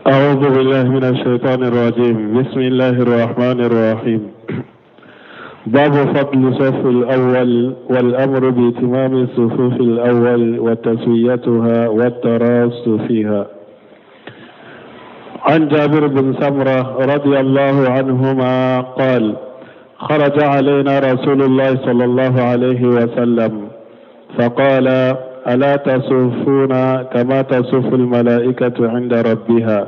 أعوذ بالله من الشيطان الرجيم. بسم الله الرحمن الرحيم. باب فضل صف الأول والأمر بإتمام الصفوف الأول وتسويتها والتراص فيها. عن جابر بن سمرة رضي الله عنهما قال: خرج علينا رسول الله صلى الله عليه وسلم فقال: ألا تصفون كما تصف الملائكة عند ربها؟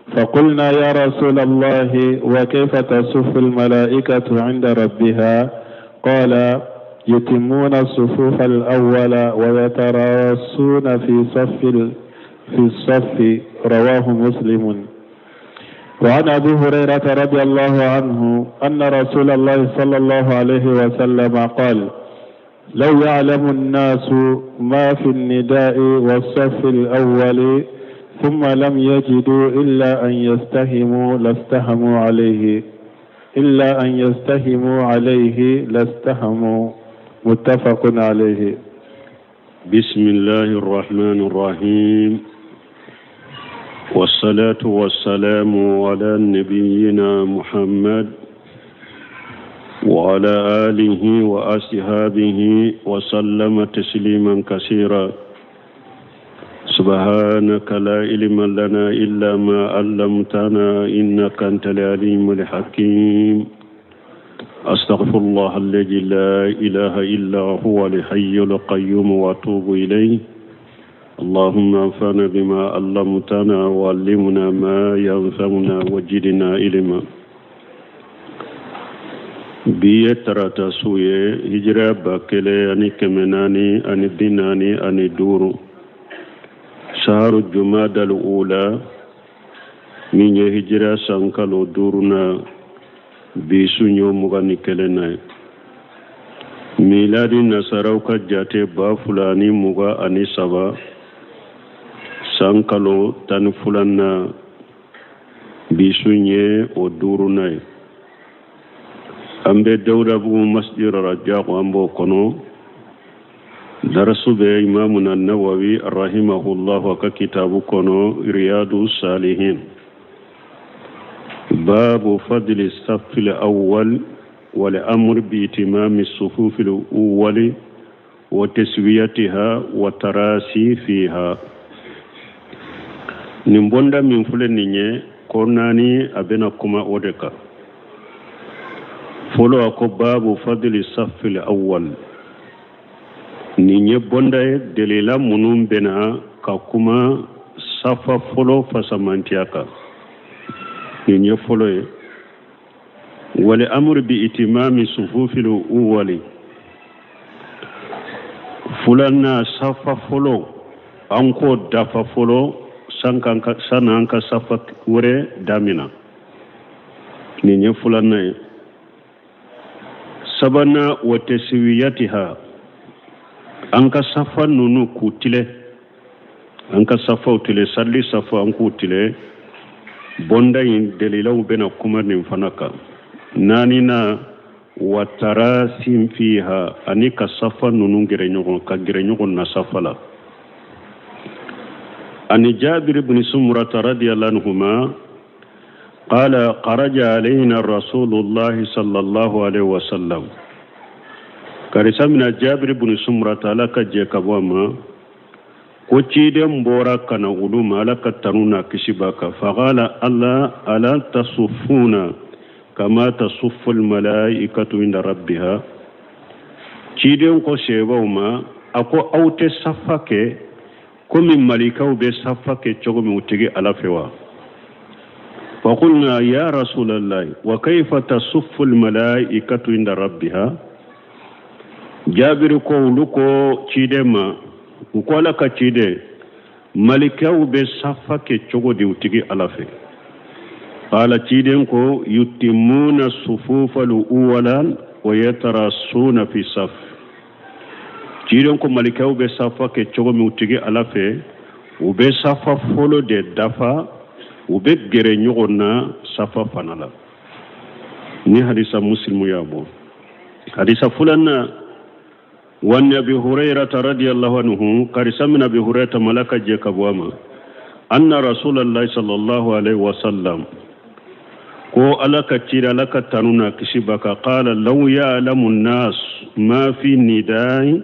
فقلنا: يا رسول الله وكيف تصف الملائكة عند ربها؟ قال: يتمون الصفوف الأول ويتراصون في الصف. رواه مسلم. وعن أبي هريرة رضي الله عنه أن رسول الله صلى الله عليه وسلم قال: لو يعلم الناس ما في النداء والصف الأول ثم لم يجدوا إلا أن يستهموا عليه لاستهموا. متفق عليه. بسم الله الرحمن الرحيم، والصلاة والسلام على نبينا محمد وعلى آله وأصحابه وسلم تسليما كثيرا. سبحانك لا علم لنا إلا ما علمتنا إنك أنت العليم الحكيم. أستغفر الله الذي لا إله إلا هو الحي القيوم وأتوب إليه. اللهم انفعنا بما علمتنا وعلمنا ما ينفعنا وزدنا علما. biye tarata suye hijira bakele ani kemenani ani dinani ani duru shaharu jumada al-ula minye hijira sankalo duruna bisunyo mugani kelena miladi nasarauka jate ba fulani muga ani saba sankalo tan fulanna bisunye o duruna ambe dawda bu masjid rajaq ambo kono darasu be imam an-nawawi rahimahullah wa kitabu kono riyadus salihin. babu fadli as-saff al-awwal wal amr bi itimam as-sufuf al-awwal wa taswiyatiha wa tarasi fiha. nimbonda min fuleninye konani abena kuma odeka folo ako babu fadli saffil awwal ni nye bonda delila munum bena ka kuma safa folo fasamantiaka ni nye folo wale amr bi itimami sufufil awwali fulana safa folo anko dafa folo sananka safa wure damina ni nye fulana sabana wa taswiyatiha anka safa nunu kutile anka safa utile salli safa anku utile bonda yin delila ubena kuma nimfanaka nani na watarasim fiha anika safa nunu girenyugon ka girenyugon na safa la. ani Jabir ibn Sumrah radiyallahu anhuma قال خرج علينا رسول الله صلى الله عليه وسلم. كرسمنا جابر بن سمرة لك جيكابوما كوتشيدم بورا كان علوم لك تنونا كشباك فقال الله ألا تصفون كما تصف الملائكة عند ربها. تشيدم كوشيبوما أكو أوتي صفاك كم ملائكة بصفاك تشوغم وتجي على فوا. فقلنا: يا رسول الله وكيف تصف الملائكة عند ربها؟ جابر كولوكو تشيدما وقال كتشيد ملكه بصفك تشغدي وتجي على في. قال تشيدنكو يتمون الصفوف الأولى ويتراصون في الصف. تشيدنكو ملكه بصفك تشغدي وتجي على في وبصف فولو دي دفا ubegere nyogona safa fanala. ni hadisa muslimu yabo hadisa fulana وعن أبي هريرة رضي الله عنه قرسم أبي هريرة ملك جيكبواما أن رسول الله صلى الله عليه وسلم ko alaka tira alaka tanuna kishibaka qala law ya'lamu an-nas ma fi nidai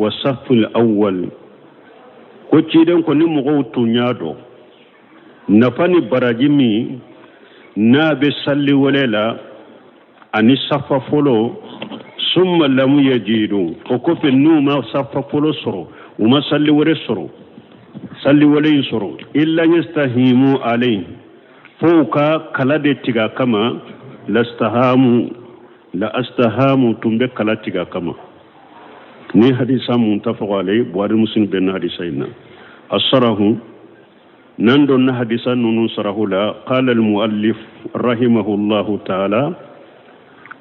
wa saff al-awwal ko ciiden ko ni mo tunyado nafani barajimi na be salli walela ani safa folo summa lam yajidu ko fe numa safa folo soro uma salli wore soro salli wale soro illa yastahimu alayhi fauka kala de tiga kama la astahamu tumbe kala tiga kama ni hadisa muntafaq alay buhari muslim ben hadisaina asrahu nando na hadisa nunu sarahu la qala al muallif rahimahullahu ta'ala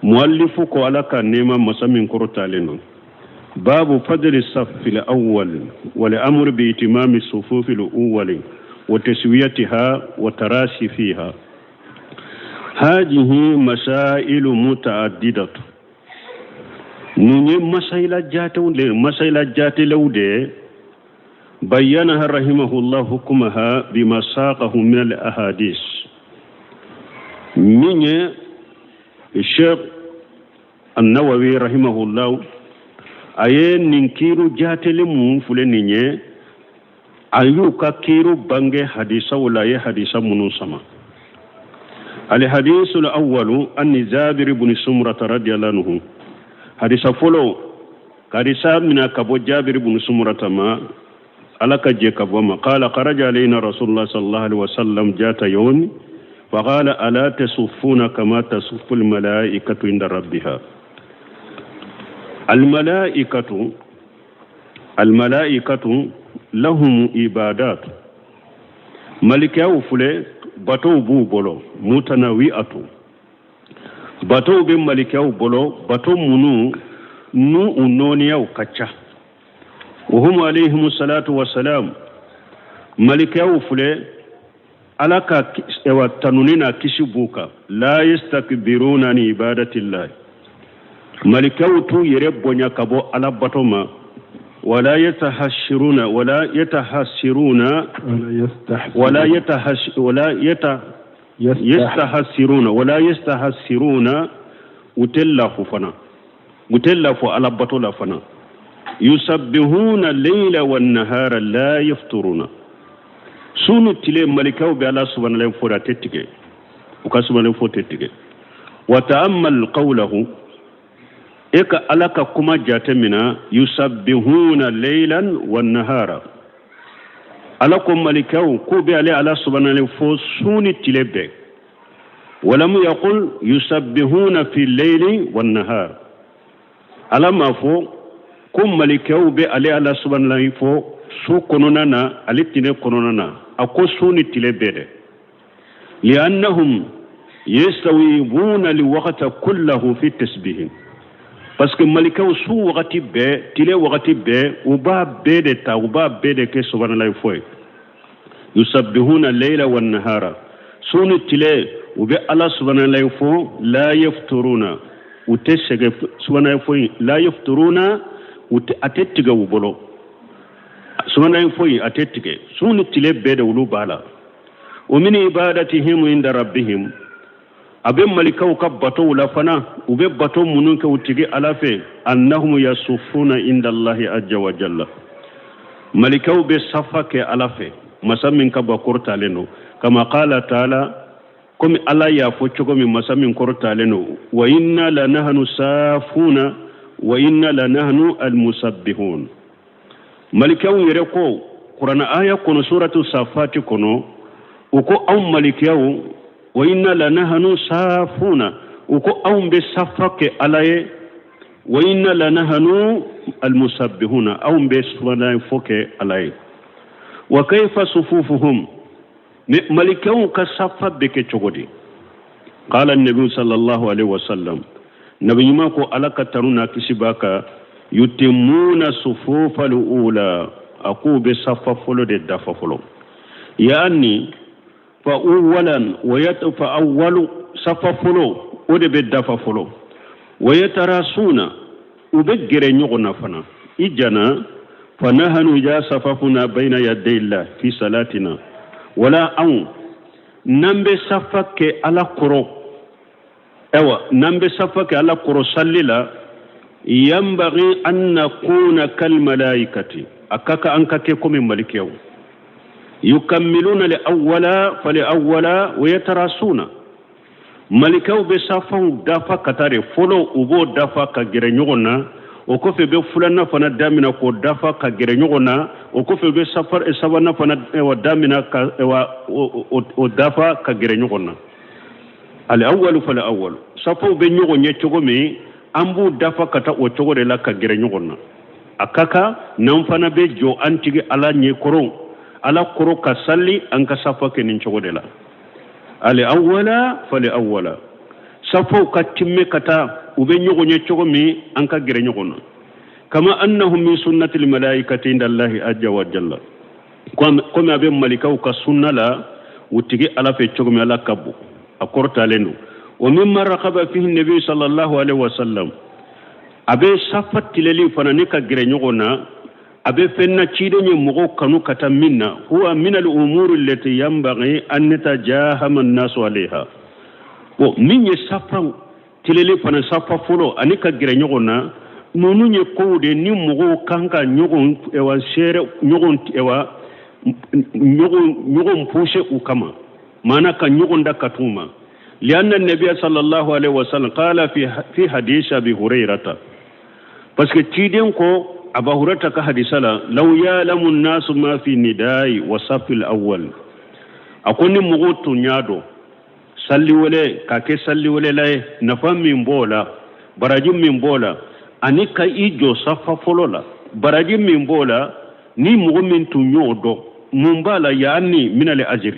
muallifu ko alaka nema masamin kortaleno babu fadli as-saff al-awwal wal amr bi itimami as-sufuf al-awwal وتسويتها وتراسي فيها هذه مسائل متعددة نيم مسائل جات لودي بينها رحمه الله حكمها بما ساقه من الأحاديث من الشيخ النووي رحمه الله أين ننكير جات لمن فلنيني ayuka kiru bange hadisa wala ya hadisa munun sama الحديث الأول أن جابر بن سمرة رضي الله عنه حديث فلو كارثة من كبو جابر بن سمرة ما ألك جيكبو ما قال خرج علينا رسول الله صلى الله عليه وسلم جات يوم فقال ألا تصفون كما تصف الملائكة عند ربها الملائكة لهم عبادات ملكاو فلي باتو بو بولو متنوعات باتو بي ملكاو بولو باتو منو نو نونياو كاتشا وهم عليهم الصلاة والسلام ملكاو فلي alaka ewa tanunina kishibuka la yastakbiruna an ibadati Allah malikautu yerebonya kabo alabatoma ولا يتحسرون وتلافوا فنا وتلافوا على بطول فنا يسبحون الليل والنهار لا يفترون سونو تلي ملكاو بالله سبحانه وتعالى فراتتك وكسبنا فوتتك وتأمل قوله eka alaka kuma jatemina yusabbihuna laylan wan nahara alakum malikaw ko be ale ala subhanahu fo suni tilebe walam yaqul yusabbihuna fi layli wan nahar alama fo kum malikaw be ale ala subhanahu fo su kononana alitine kononana ako suni tilebe de li'annahum yastawibuna liwaqta kullahu fi tasbih parce que malikaw su wakati be tile wakati be uba be de ta uba be de ke subhanallahi foy yusabbihuna layla wan nahara sunu tile ube ala subhanallahi fo la yafturuna utesege subhanallahi foy la yafturuna atettiga wubolo subhanallahi foy atettige sunu tile be de wulu bala wa min ibadatihim inda rabbihim abe malikaw ka bato la fana ube bato munun ka utigi alafe annahum yasufuna inda allahi azza wa jalla malikaw be safake alafe masamin ka bakorta leno kama qala taala komi ala ya fo chogomi masamin korta leno wa inna lanahnu safuna wa inna lanahnu almusabbihun malikaw yere ko qur'ana aya kono suratu safati kono uko am malikaw وإنا لنحن صافون وكو أوم بصفك عليه وإنا لنحن المسبحون أوم بصفك عليه وكيف صفوفهم ملكون كصف بك تشغدي قال النبي صلى الله عليه وسلم نبي ماكو ألك ترونا كسباك يتمون صفوف الأولى أقو بصف فلو دي دفع فلو يعني فأولا فأول صففلو ودي بدففلو ويتراسون وبجر نغنا فنا إجنا فنحن إذا صففنا بين يدي الله في صلاتنا wala an nambe safake ala koro ewa nambe safake ala koro sallila yambaghi an nakuna kal malaikati akaka anka ke komi malikew yukammiluna li awwala fali awwala wa yatarasuna malikew be safan dafa katare folo ubo dafa ka gere nyogona o ko fe be fulana fana damina ko dafa ka gere nyogona o ko fe be safar e sabana fana wa damina ka o dafa ka gere nyogona al awwal fal awwal safo be nyogonye chogomi ambu dafa kata o chogore la ka gere nyogona akaka nan fana be jo antigi ala nye koro ka salli an ka safa ke nin chogode la al awwala fal awwala safo ka timme kata ube nyogonye chogomi an ka gere nyogona kama annahum min sunnati al malaikati inda Allah azza wa jalla comme abe malikaw ka sunna la utigi ala fe chogomi ala kabu akorta lenu wa mimma raqaba fihi nabi sallallahu alaihi wasallam abe safati leli fana ne ka gere nyogona abe fenna chide nye mugo kanu kata minna huwa min al umur allati yanbaghi an natajahama an-nas alaiha bo minye safa tileli fana safa folo anika gere nyogona nonu nye kowde ni mugo kanka nyogon ewa shere nyogon ewa nyogon pushe ukama mana ka nyogon da katuma لأن النبي صلى الله عليه وسلم قال في حديث أبي هريرة بس كتيدين كو أبا هريرة كحديث لو يعلم الناس ما في النداء وصف الأول أكون مغوت نيادو صلي ولي كاكي صلي ولي لاي نفهم من بولا براجم من بولا أني كايجو صفا فلولا براجم من بولا ني مغمن تنيودو مبالا يعني من الأجر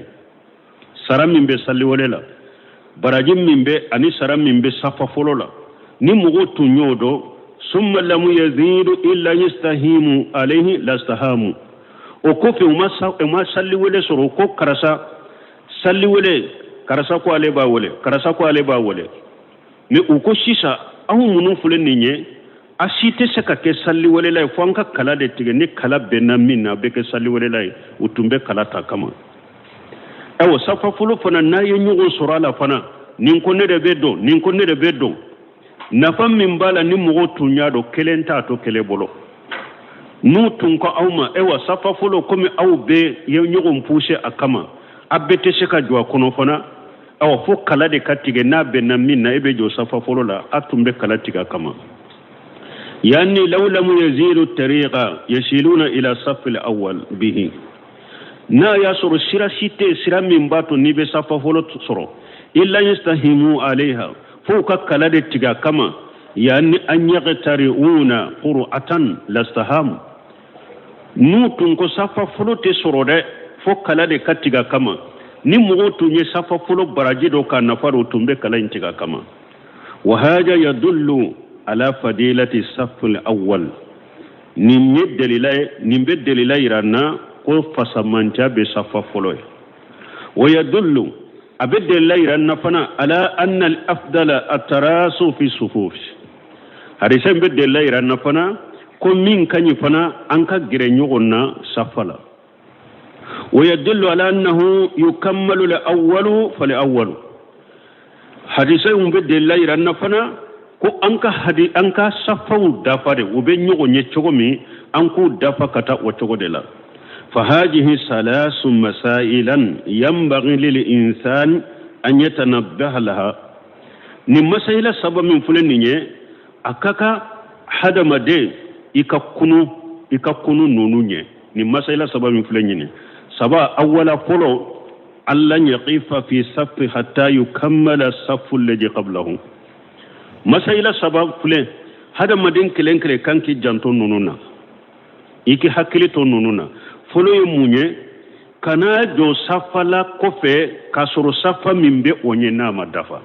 سرام من بصلي ولي لا barajim mimbe ani saram mimbe safa folola ni mugo tunyodo summa lam yazidu illa yastahimu alayhi lastahamu o ko fe ma salli wele soro ko karasa salli wele karasa ko ale ba wole me o ko sisa awu munun fulen ninye asite seka ke salli wele lay fonka kala de tige ni kala benna minna be ke salli wele lay utumbe kala ta kama ewo safa fulu fana na yenyugo sorala fana nin konne de beddo nafam min bala ni mugo tunyado kelenta to kele bolo nu tun ko awma ewa safa fulu komi awbe yenyugo mpushe akama abete sheka jwa kono fana awa fo kala de katige na benna minna ebe jo safa fulu la atumbe kala tiga kama yani law lam yazilu tariqa yashiluna ila saff al-awwal bihi na ya soro sira site sira mimbato nibe safa folo soro illa yastahimu alaiha fuka kala de tiga kama yani an yaqtariuna qur'atan lastaham nutun ko safa folo te soro de fo kala de katiga kama ni mugo tunye safa folo baraji do ka nafaru tumbe kala intiga kama wa haja yadullu ala fadilati saff al-awwal nimbe delilay rana ko fasamanta be safa folo wa yadullu abede layra nafana ala anna al-afdala at-tarasu fi sufuf hadisa be layra nafana ko min kanyi fana anka gire nyogonna safala wa yadullu ala annahu yukammalu al-awwalu fal-awwalu hadisa be layra nafana ko anka safawu dafare ube nyogonye chogomi anku dafa kata o chogodela فهذه ثلاث مسائل ينبغي للإنسان أن يتنبه لها نمسائل سبب من فلنية أكاكا حدا مدى إكاكونو نونونية نمسائل سبب من فلنية سبب أولا فلو أن يقف في صف حتى يكمل الصف الذي قبله مسائل سبب فلن هذا مدين كلين كانكي جانتون نونونا إكي حكيلتون نونونا folo ye munye kana jo safala kofe kasoro safa mimbe onye na madafa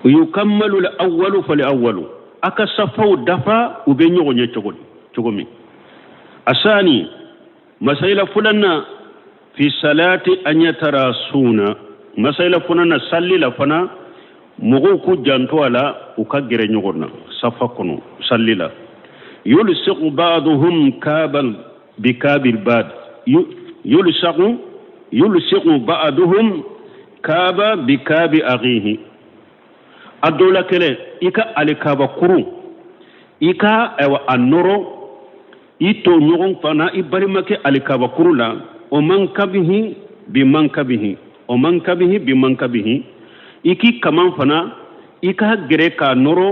yukammalu al-awwalu fal-awwalu aka safa dafa ube nyonye chogomi asani masaila fulana fi salati an yatarasuna masaila fulana salli la fana mugo ku janto ala ukagere nyogona safa kono salli la يلصق بعضهم كابا بكاب الباد يلصق بعضهم كابا بكاب أخيه الدولة كله إيكا على كابا كرو إيكا أو النورو إيتو نيون فانا إبرمك على كابا كرو لا ومن كبه بمنكبه إيكي كمان فانا إيكا غريكا نورو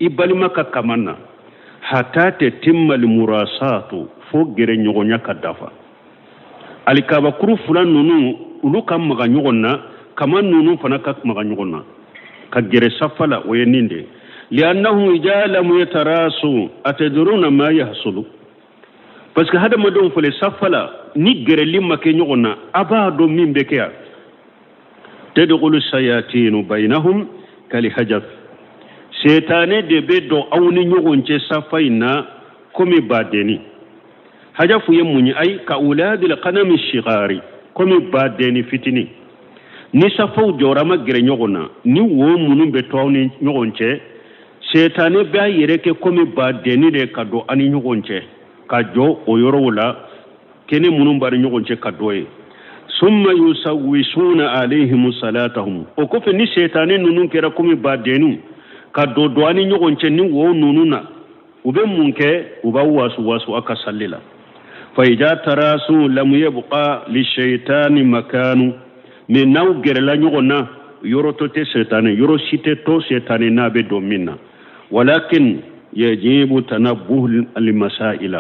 إبرمك كمانا حتى تتم المراسات فو غري نيون يكدافا على كابا كرو فلان نونو ulu kam maga nyogonna kaman nunu fana kak maga nyogonna ka gere safala wayeninde li'annahu ijalamu yatarasu atadruna ma yahsulu parce que hada madon fele safala ni gere limma ke nyogonna abado mimbe ke tadkhulu shayatin bainahum kali hajab shaytane de bedo awni nyogonce safaina komi badeni hajafu yemunyi ay ka uladil qanami shighari komi badeni fitini ni safau jorama gere nyogona ni wo munum be tawni nyogonce shetane ba yereke komi badeni de kado ani nyogonce kajo oyorola kene munum bar nyogonce kadoe summa yusawwisuna alaihim salatahum o ko fe ni shetane nunun kera komi badenu kado do ani nyogonce ni wo nununa ube munke uba wasu aka sallila فإذا تراسوا لم يبقى للشيطان مكان من نو غيرلا نيغونا يوروتو شيطان يوروشيتو شيطان نابي دومينا ولكن يجب تنبه للمسائل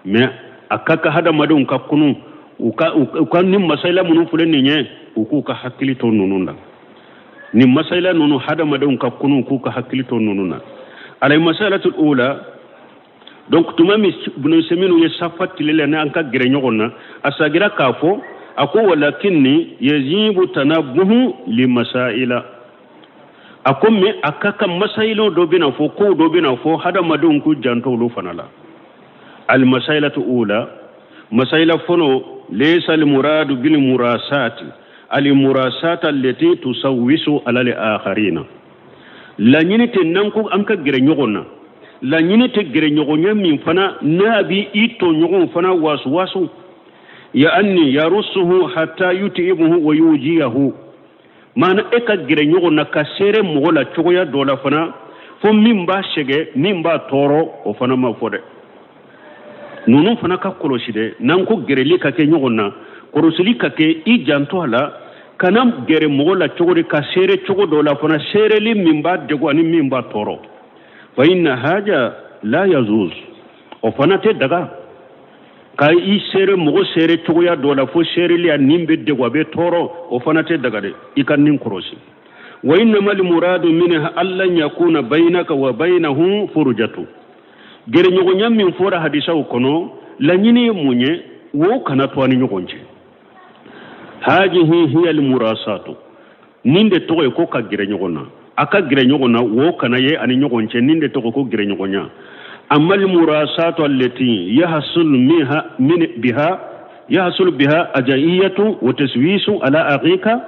ما akaka hada madon kakunu uka nim masaila munun fulani nye ukuka hakili to nununda ni masaila nunu hada madon kakunu ukuka hakili to nununa alay masalatul ula donc tumami ibn seminu ye safati lele na anka gere nyogona asagira kafo ako walakinni yajibu tanabbuhu li masaila akomme akaka masailo do bina fo ko do bina fo hada madon ku janto lo fanala al masailatu ula masaila fono laysa al muradu bil murasati al murasat allati tusawwisu ala al akharina la nyinite nanko anka gere nyogona la nyinite gere nyogonya min fana nabi ito nyogon fana wasu ya anni yarusuhu hatta yutibuhu wa yujiyahu mana eka gere nyogona kasere mogola chogoya dola fana fo mimba shege mimba toro o fana ma fode nunu fana ka koloside nanko gere lika ke nyogona korosili ka ke I janto ala kanam gere mogola chogori kasere chogo dola fana sere li mimba dego ani mimba toro fa inna haja la yazuz o fana te daga kay I sere mogo sere chogoya dola fo sere li animbe dego be toro o fana te daga de ikan nin korosi wa inna mal muradu minha allan yakuna bainaka wa bainahu furjatu gere nyogo nyammin fora hadisa kono la nyini munye wo kana to ani nyogonje hajihi hiya al murasatu ninde to ko ka gere nyogona aka gere nyogona wo kana ye ani nyogonje ninde to ko gere nyogonya amma al murasatu allati yahsul biha ajaiyatu wa taswisu ala aqiqa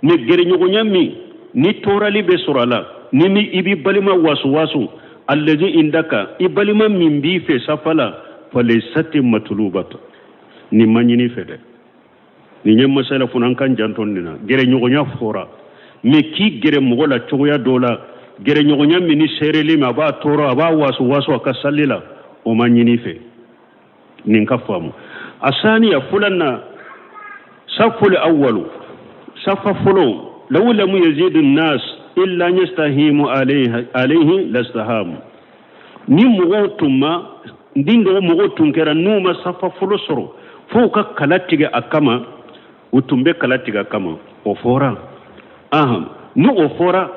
ni gere nyogonya mi ni torali be surala ni mi ibi balima wasu الذي عندك إبلما من بي في سفلا فليست مطلوبة نمانيني فده نيم مسألة فنان كان جانتون لنا غير نيغونيا فورا مكي غير مغولا تشويا دولا غير نيغونيا مني سيرلي ما با تورا با واسو كساليلا ومانيني في نينكا فامو الثانية فلان صف الأول صف فلو لو لم يزيد الناس إلا يستهيم عليه لاستهام ni mogo tuma ndindo mogo tunkera numa safa fulosoro fuka kalatiga akama utumbe kalatiga akama ofora nu ofora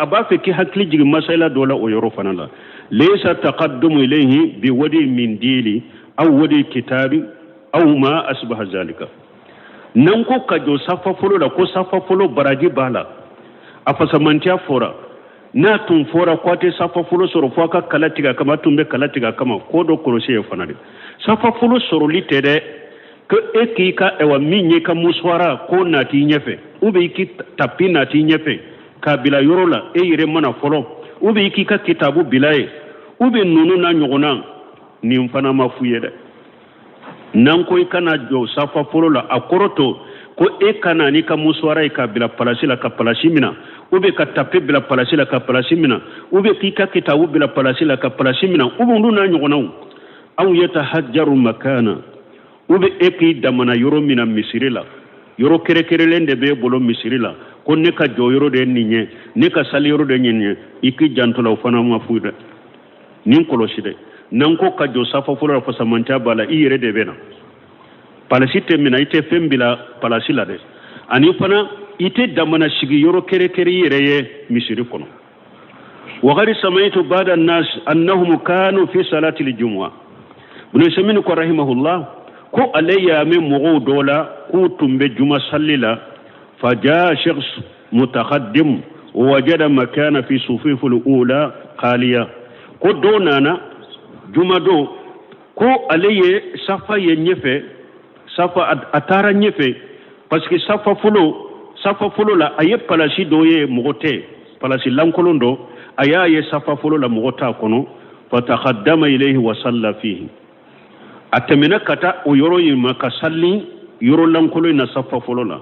abafe ki hakli jigi masaila dola o yoro fanala laysa taqaddumu ilayhi bi wadi min dili aw wadi kitabi aw ma asbaha zalika nan ko kajo safa fulo la ko safa fulo baraji bala afasamantia fora na tun fora kwate safa fulo soro foka kalatiga kama tumbe kalatiga kama kodo koroshe fanade safa fulo soro litede ke ekika ewa minye ka muswara ko nati nyefe ube iki tapi nati nyefe kabila yorola eyire mana folo ube iki ka kitabu bilaye ube nunu na nyogona ni mfana mafuyede nan ko kana jo safa folo la akoroto ko e kana ni ka muswara ka bila palasi la ka palasi mina ube ka tape bila palasi la ka palasi mina ube kika kitabu bila palasi la ka palasi mina ube nduna nyogonaw aw yatahajjaru makana ube eki damana yoro mina misiri la yoro kere kere lende be bolo misiri la ko ne ka jo yoro de ninye ne ka sali yoro de ninye iki jantola ufana mafuda nin kolosi de nan ko ka jo safa folo fa samanta bala ire de bena palasi te mina ite fembila palasi la de ani fana ite damana shigi yoro kere kere yere ye misiri kono wa gari samaitu ba'da an-nas annahum kanu fi salati al-jumu'ah ibn samin ko rahimahullah ko alayya min mugo dola ko tumbe juma sallila faja shakhs mutaqaddim wajada makana fi sufuf al-ula khaliya ko donana juma do ko alayye safa ye nyefe safa atara nyefe parce que safa fulo la aye palasi doye mogote palasi lankolondo aya ye safa fulo la mogota kono fataqaddama ilayhi wa salla fihi atemena kata o yoro yima ka salli yoro lankolo na safa fulo la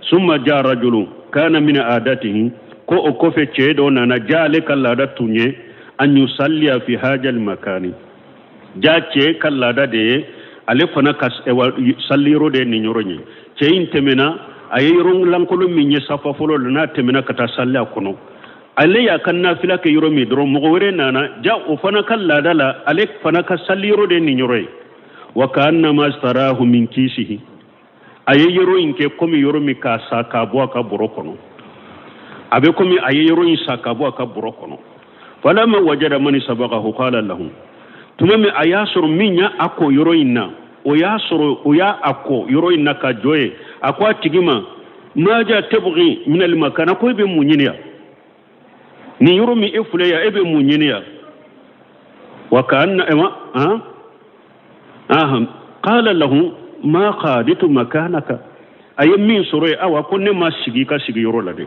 summa ja rajulu kana min adatihi ko o kofe ceedo nana jale kala tunye an yusalli fi hajal makani jace kala de ale fana kas salliro de ni nyoronye ceyin temena aye yoro lankolo minye safa fulo na temena kata salla kono ale ya kan nafila ke yoro mi dro mo wore nana ja o fana kala dala ale fana ka salliro de ni nyoroy wa kana mastarahu min kisihi aye yoro inke komi yoro mi ka saka bo ka borokono abe komi aye yoro in saka bo ka borokono falama wajada man sabaqahu qala lahum tumame ayasuru minya ako yoro inna o ya ako yoro inna ka joye akwa tigima maja tabghi min al makana ko be munyiniya ni yoro mi efule ya ebe munyiniya wa kana qala lahu ma qaditu makanaka ay min suru awa kunne ma shigi ka shigi yoro lade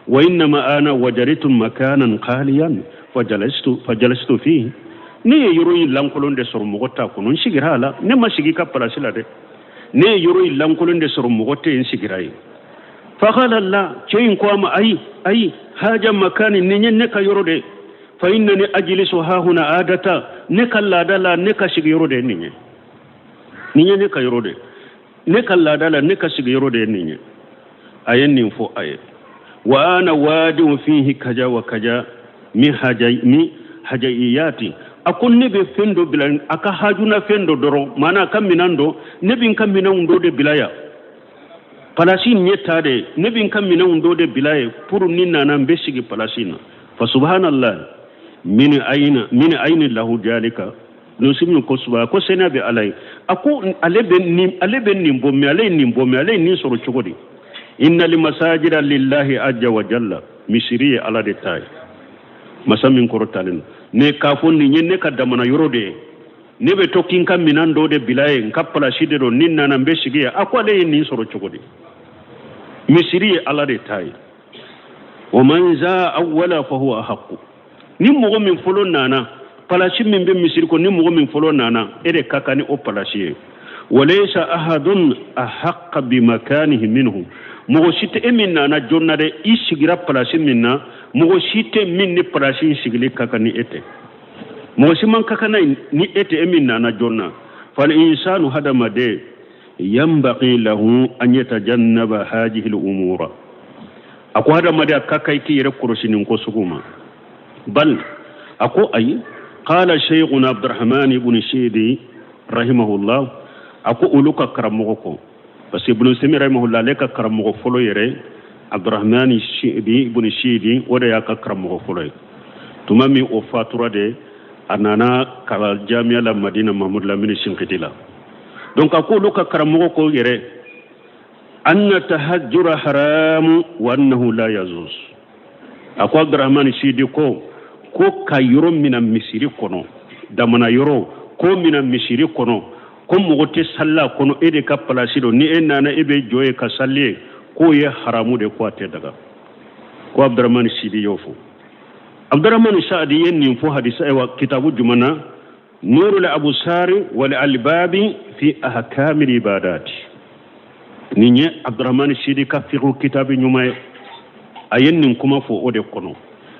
wa inna ma ana wajaritu makanan qaliyan fajalastu fihi ne yoro yin lankolon de soro mogota ko non shigira hala ne ma shigi ka palasi lade ne yoro yin lankolon de soro mogote en shigirai fa qala la ceyin ko ma ay haja makani ne ka yoro de fa innani ajlisu ha huna adata ne kala dala ne ka shigi yoro de ninye ne ka yoro de ne kala dala ne ka shigi yoro de ninye ayen nin fo aye wa ana wadi fihi kaja wa kaja mi hajayiyati akon ne be fendo bilan aka hajuna fendo doro mana kam minando ne bin kam minando de bilaya palasin nyetade ne bin kam minando de bilaya pour ninna nan be sigi palasina fa subhanallah min ayna lahu jalika no simin ko suba ko sena be alay ako aleben nimbomi alay ni soro chogodi inna limasajida lillahi ajja wa jalla misiri ala de tay masamin korotalen ne kafon ni ne ka damana yorode ne be tokin kam minando de bilaye ngapala shide do ninna na be shige akwale ni soro chogodi misiri ala de tay wa man za awwala fa huwa haqqu ni mogo min folo nana palashi min be misiri ko ni mogo min folo nana ere kakani o palashi walaysa ahadun ahaqqa bi makanihi minhu mogo site emin nana jonnade isigira palashi minna mogo site min ni palashi sigili kakani ete mogo siman kakana ni ete emin nana jonna fal insanu hadama de yambaqi lahu an yatajannaba hadhihi al umura ako hadama de kakai ki yere kurosinin ko suguma bal ako ay qala shaykhuna abdurrahman ibn shidi rahimahullah ako uluka karamoko parce que ibn sami rahimahullah leka karamoko folo yere abdurrahman shidi ibn shidi wada ya karamoko folo tumami o fatura de anana kala jamia la madina mahmud lamini shinkitila donc ako uluka karamoko yere anna tahajjura haram wa annahu la yazuz ako abdurrahman shidi ko ka yoro mina misiri kono damana yoro ko mina misiri kono ko mogote salla kono ede ka palasido ni enana ebe joye ka salle ko ye haramu de ko ate daga ko abdurrahman sidi yofo abdurrahman saadi yenni fo hadisa e wa kitabu jumana نور الأبصار والألباب في أحكام العبادات نيني عبد الرحمن الشيدي كفيرو كتاب نيوماي أين نكما فو أودي كونو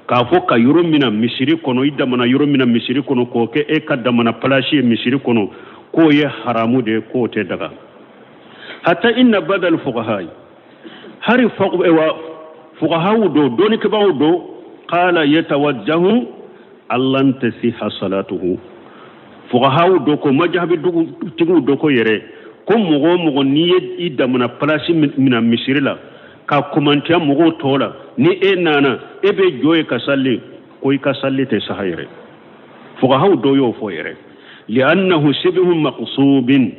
كافو كا يورو منا مشري كونو إدا منا يورو منا مشري كونو كوكي إيكا دمنا بلاشي مشري كونو كوي حرامو دي كوتي دغا حتى إن بدل الفقهاء هاري فقهاء دو دوني كباو دو قال يتوجه الله تسيح صلاته فقهاء دو كو مجهب تيغو دو كو يري كم مغو نيه إدا منا بلاشي منا مشري لا ka kumantiya mugo tola ni nana ebe joye kasalli koy kasalli te sahayre fuga haw do yo foyere li annahu shibhu maqsubin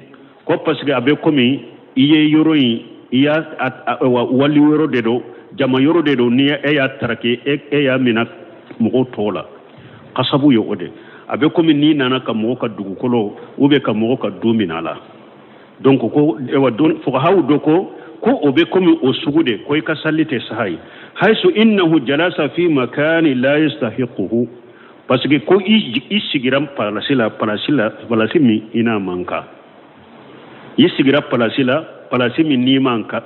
ko pasge abe komi iye yoroyi iya wali yoro dedo jama yoro dedo ni ya tarake ya minak mugo tola qasabu yo ode abe komi ni nana ka mugo ka dugu kolo ube ka mugo ka dominala donc ko ewa don fuga haw do ko obe komi osugude koy ka sallite sahay haysu innahu jalasa fi makani la yastahiquhu parce que ko isigiram palasimi ina manka isigira palasimi ni manka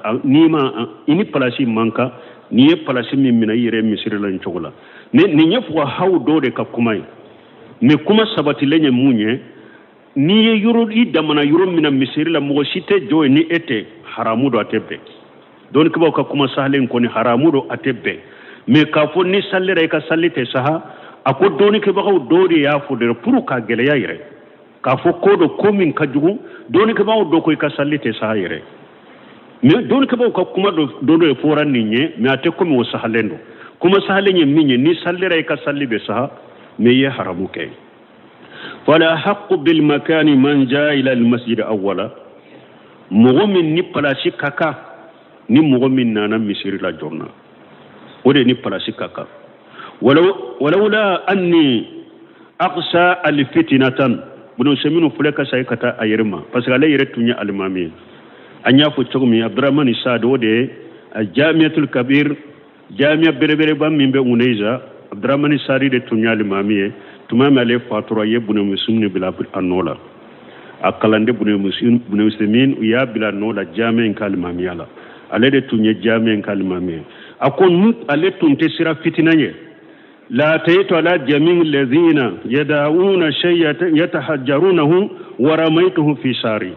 ini palasi manka ni palasimi mina yire misirilan chogola ni nyefu hawdo de kapkumai me kuma sabati lenye munye ni yuro idamana yuro mina misirila mo shite joy ni ete haramudo atebbe don kiba ka kuma sahlen ko ni haramudo atebbe me ka fo ni sallere ka sallite saha ako doni kiba ko dori ya fo de pour ka gele ya yire ka fo ko do komin ka jugu doni kiba do ko ka sallite saha yire me doni kiba ko kuma do foran ni nye me ate ko mi sahlendo kuma sahlen minye ni sallere ka sallibe saha me ye haramu kay fala haqqu bil makani man jaa ila al masjid awwala mogomin ni palasi kaka ni mogomin nana misiri la jorna ode ni palasi kaka walawla anni aqsa al fitnatan bunu seminu fuleka sai kata ayirma parce que ala yire tunya almami anya fo chogmi abdurrahman saad ode jamiatul kabir jamia berebere bam mimbe uneza abdurrahman saad de tunya almami tumama ale fatura yebunu musumni bila anola akalande bune muslimin ya bila no la jamen kalmamiyala ale de tunye jamen kalmami akon ale tunte sira fitinanye la taytu ala jamin alladhina yad'una shay'atan yatahajjarunahu wa ramaytuhu fi sari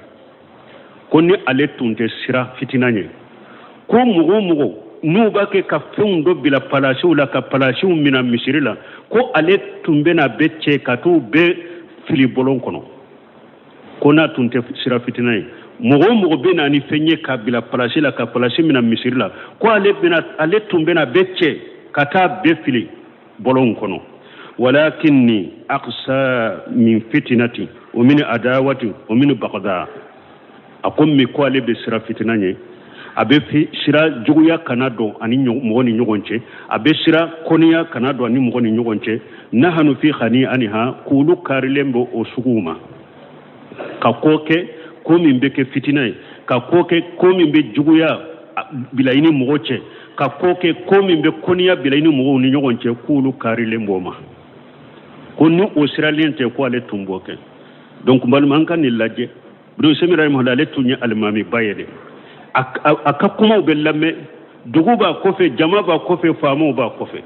konni ale tunte sira fitinanye ko mugo nubake ka fundo bila palasi ula ka palasi mina misirila ko ale tumbe na becce katu be fili bolon kono kona tunte sira fitinay mogo bena ni fenye ka bila palasi la ka palasi mina misirila ko ale tumbe na becce kata be fili bolon kono walakinni aqsa min fitnati wa min adawati wa min baghdha akom mi ko ale be sira fitinanye abe sira juguya kanado ani mogo ni nyogonche abe sira koniya kanado ani mogo ni nyogonche nahanu fi khani anha kulu karilembo osuguma ka koke ko min be ke fitinay ka koke ko min be juguya bilayini mogoche ka koke ko min be koniya bilayini mogo ni nyogonche kulu karilembo ma konni osiralente ko ale tumboke donc balman kan ni laje do semira mo la letunya almami bayede akakuma ubelame duguba kofe jamaba kofe famo ba kofe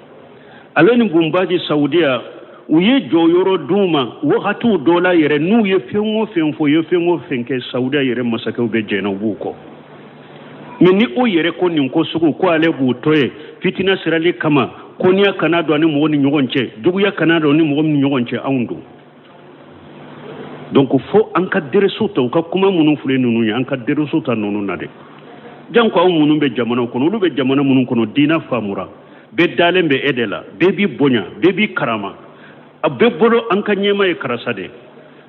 alani bumbaji saudia uye joyoro duma wakati dola yere nu ye fengo fenke saudia yere masake ube jena buko mini o yere ko ninko sugu ko ale butoye fitina sirali kama konia kanado ani mwoni nyogonche dugu ya kanado ni mwoni nyogonche aundu donc fo anka deresuta ukakuma munu fule nunu ya anka deresuta nunu nade janko aw munu be jamana kono lu be jamana munu kono dina famura be dalembe edela bebi bonya bebi karama abbe bolo anka nyema e karasade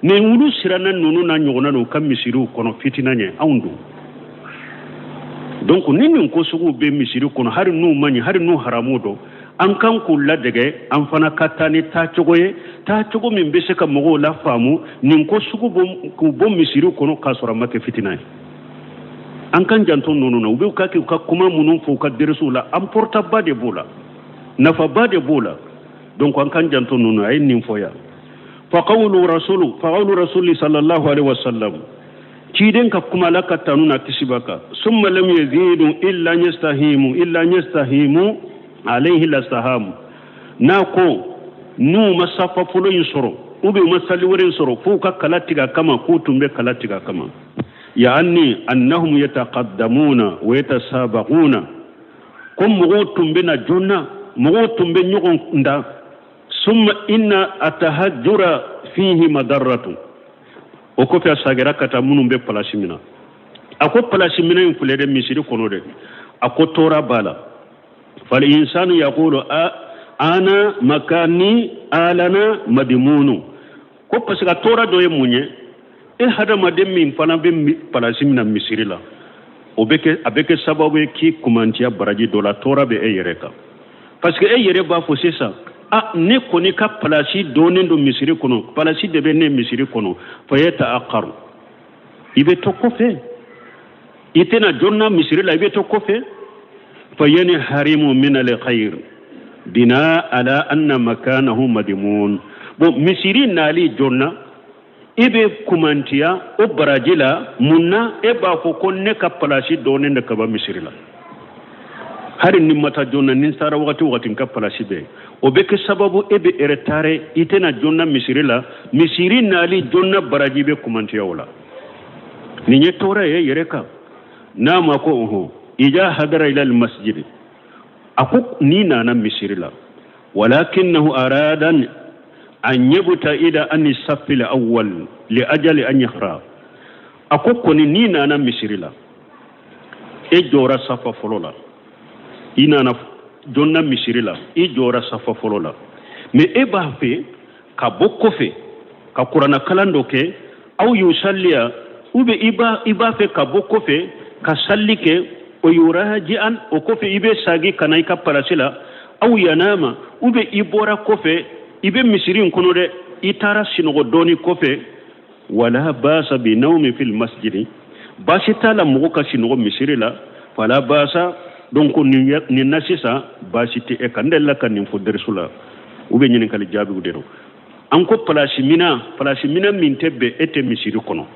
ne wulu sirana nunu na nyogona no kam misiru kono fitina nye aundu donc nini ko sugu be misiru kono hari nu mani hari nu haramudo an kan kula dege an fana katani ta cogo min be se ka mogo la famu nin ko sugu bom misiru kono kasora make fitina an kan janton nono na ube ka kuma munun fo ka dersu la an porta bade bola nafa bade bola donc an kan janton nono ay nin foya فقول رسول صلى الله عليه وسلم تيدن كما لك تنونا كسبك ثم لم يزيدوا إلا يستهيموا عليه لسهام ناكو نو مسافة فلو ينصروا وبي مسالي ورين صروا فوق كالاتيكا كما كوتم بكالاتيكا كما يعني أنهم يتقدمون ويتسابقون كم مغوتم بنا جنة مغوتم بنيغن دا ثم إن التهجر فيه مضرة وكفي أساقرا كتامون ببلاشمنا أكو بلاشمنا ينفلد ميسيري كنود أكو تورا بالا فالإنسان يقول أنا مكاني آلنا مدمون كو بسكا تورا دوي مونيه هذا مدم من فنا ببلاشمنا ميسيري لا abeke sababu ki kumantia baraji dola tora be eyereka parce que eyere ba fo c'est ça ne koni ka palasi donen do misiri kono palasi de be ne misiri kono fayata aqaru ibe to kofe itena jonna misiri la ibe to kofe fayani harimu min al khair bina ala anna makanahu madmun bo misiri nali jonna ibe kumantia o barajila munna e ba ko konne ka palasi donen de kaba misiri la hari nimata jonna nin sara wakati ka palasi be o be ke sababu ebe eretare itena jonna misiri la misiri nali jonna baraji be kumantia wala ni nyetora yereka na mako oho ija hadara ila al masjid akuk ni na misiri la walakinahu aradan أن يبتعد عن الصف الأول لأجل أن يخرى أكوكوني نينا أنا مسيرلا إجورا صفا فلولا إنا أنا جونا مسيرلا إجورا صفا فلولا مي إبا في كابوكو في كقرانا كلاندوكي أو يصلي ube iba fe kaboko fe kasallike o yurajian o kofe ibe sagi kanaika parasila au yanama ube ibora kofe ibe misirin kono de itara sinogo doni kofe wala basa bi nawmi fil masjid basita la mugo ka sinogo misirila wala basa donc ni nasisa basiti e kandella kan ni fodersula ube nyini kali jabi udero anko place mina min tebbe ete misiri kono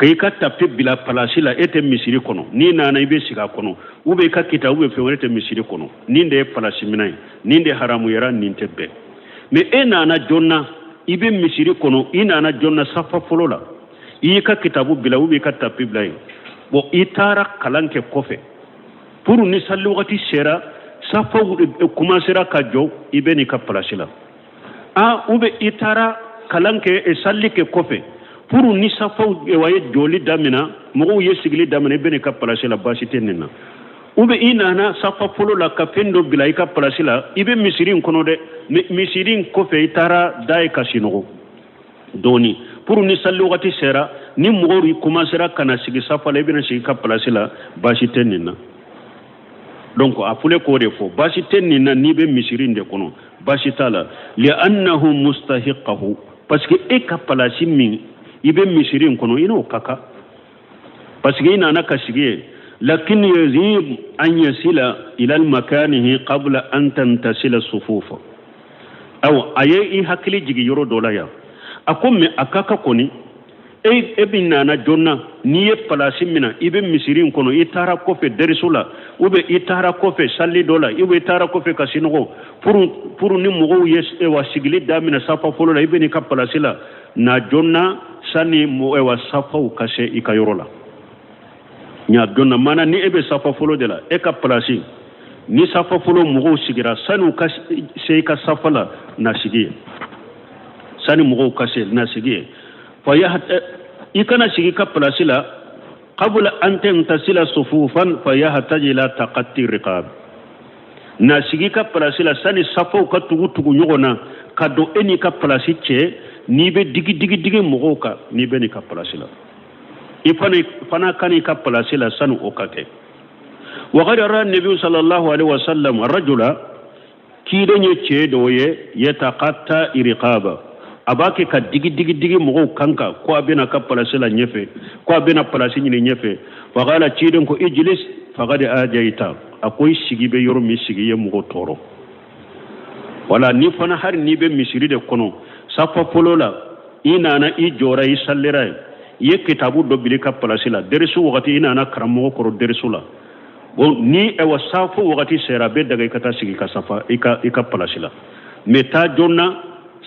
kay ka tapé bila place la ete misiri kono ni nana ibe siga kono ube ka kita ube fewrete misiri kono ninde place mina ninde haramu yara nin tebbe me enana jonna ibe misiri kono inana jonna safa folola yi ka kitabu bila ube ka tapé bila bo itara kalanke kofe pour ni salli wakati sera safa commencera ka jo ibe ni ka place la ube itara kalanke e sallike kofe pour ni safa waye joli damina mo ye sigli damina be ni ka place la basite nena ube inana safa folo la ka pendo bila ka place la ibe misirin kono de misirin kofe itara dai kasino doni pour ni salli wakati sera ni mo ri commencera kana sigi safa la be ni sigi ka place la basite nena donc apule ko refo basite nena ni be misirin de kono basitala li annahu mustahiqahu parce que e ka place min ibe misirin kono ino kaka parce que ina na kasige lakin yazib an yasila ila al makanihi qabla an tantasila sufufa aw ayi hakli jigi yoro dolaya akomme akaka koni e binna na jonna niye place mina ibe misirin kono itara kofe derisula ube itara kofe salli dola ibe itara kofe kasino pour ni mogo yes e wa sigili damina safa folo la ibe ni ka place la na jonna sani mo e wa safa u kase ikayorola nya jonna mana ni ebe safa folo de la e ka place ni safa folo mogo sigira sanu ka se ka safa la na sigie sani mogo kase na sigie fa ya ikana sigi ka place la qabla an tantasila sufufan fa yahtaj ila taqatti riqab na sigi ka place la sani safa ka tugu nyogona kado eni ka place che ni be digi mogoka ni be ni ka place la ifana kani ka place la sanu okate wa qadara an-nabi sallallahu alaihi wasallam ar-rajula kidenye che doye yataqatta riqaba abake ka digi mogo kanka ko abena ka place la nyefe ko abena place ni nyefe fa gala ciden ko ijlis faqad ajaita akoy sigi be yoro mi sigi ye mogo toro wala ni fana har ni be misiri de kono safa folola ina na i jora i sallira ye kitabu do bilika palasila derisu wakati ina na karamo ko derisula bon ni e wasafu wakati sera be daga ikata sigi ka safa ika palasila meta jonna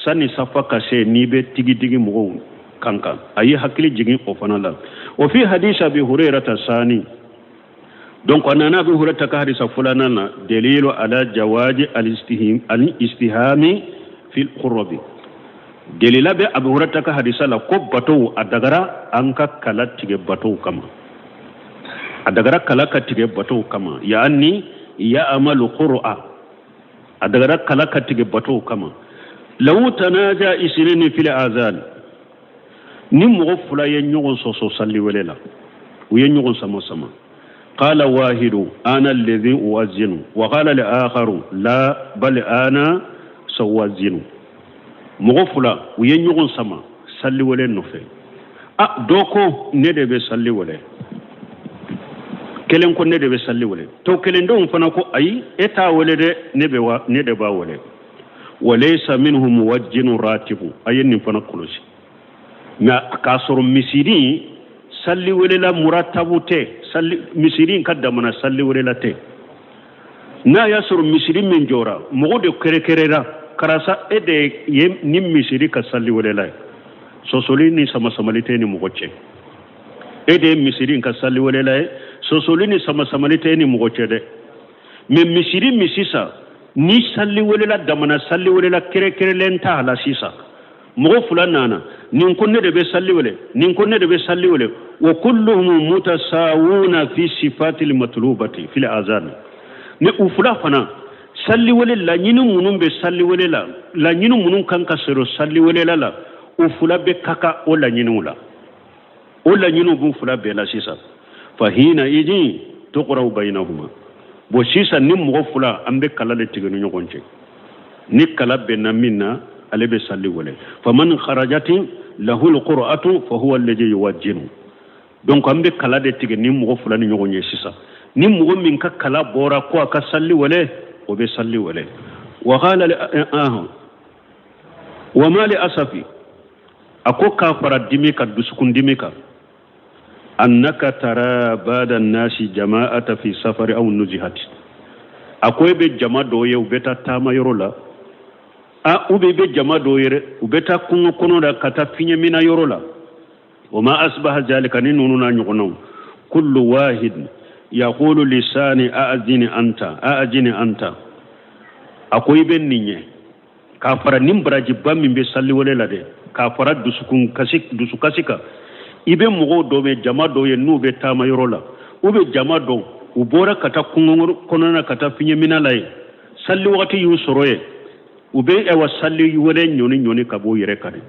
sani safa kase ni be tigi mo kanka ayi hakili jigin o fanala wa fi hadith abi hurairah sani donc anana abi hurairah ka hadisa fulana na dalilu ala jawaji al-istihami fil qurbi delila be abu hurairah ka hadisa la ko bato adagara anka kala tige bato kama adagara kala ka tige bato kama yani ya amalu qur'a adagara kala ka tige bato kama law tanaja isrini fil azan ni mo fula ye nyogon soso salli welela u ye nyogon sama qala wahidu ana alladhi uwazinu wa qala al-akharu la bal ana sawazinu mo fula u ye nyogon sama salli wele no fe doko ne de be salli wele kelen ko ne de be salli wele to kelen don fana ko ayi eta wele de ne de ba wele walaysa minhum muwajjinu ratibu ayin fana kulusi na kasoro misiri salli wele la muratabu te salli misiri kadamana salli wele la te na yasuru misiri min jora mo de kerekerera karasa ede yem ni misiri ka salli wele la sosoli ni sama samalite ni mogoche ede misiri ka salli wele la sosoli ni sama samalite ni mogoche de me misiri misisa ni salli wele la damana salli wele la kerekere lenta la sisa mo fulanana nin kunne de be salli wele nin kunne de be salli wele wa kulluhum mutasawuna fi sifatil matlubati fil azan ne ufula fana salli wele la nyinu munun be salli wele la nyinu munun kanka sero salli wele la ufula be kaka o la nyinu bu fula be la sisa fa hina idi tuqra bainahuma bo sisa nim mo fula ambe kala le tigenu nyogonche ni kala be na minna alebe salli wele faman kharajati lahu alqur'atu fa huwa alladhi yuwajjinu donc ambe kala de tige ni mo fula ni nyogonye sisa ni mo min ka kala bora ko aka salli wele o be salli wele wa qala wa ma li asafi ako ka fara dimika dusukun dimika annaka tara bada nasi jama'ata fi safari aw nuzihat akoy be jama do ye ubeta tama yorola ube be jama do yere ubeta kungo kono da kata finye mina yorola wama asbaha zalika ni nununa nyugono kullu wahid yaqulu lisani a'zini anta akoy be ninye ka fara nimbraji bammi be salli wala la de ka fara dusukasika ibe mugo do be jama do ye nube tama yorola ube jama do ubora kata kungo kono na kata finye mina lay salli wakati yusoroye ube ewa salli wele nyoni kabo yere kare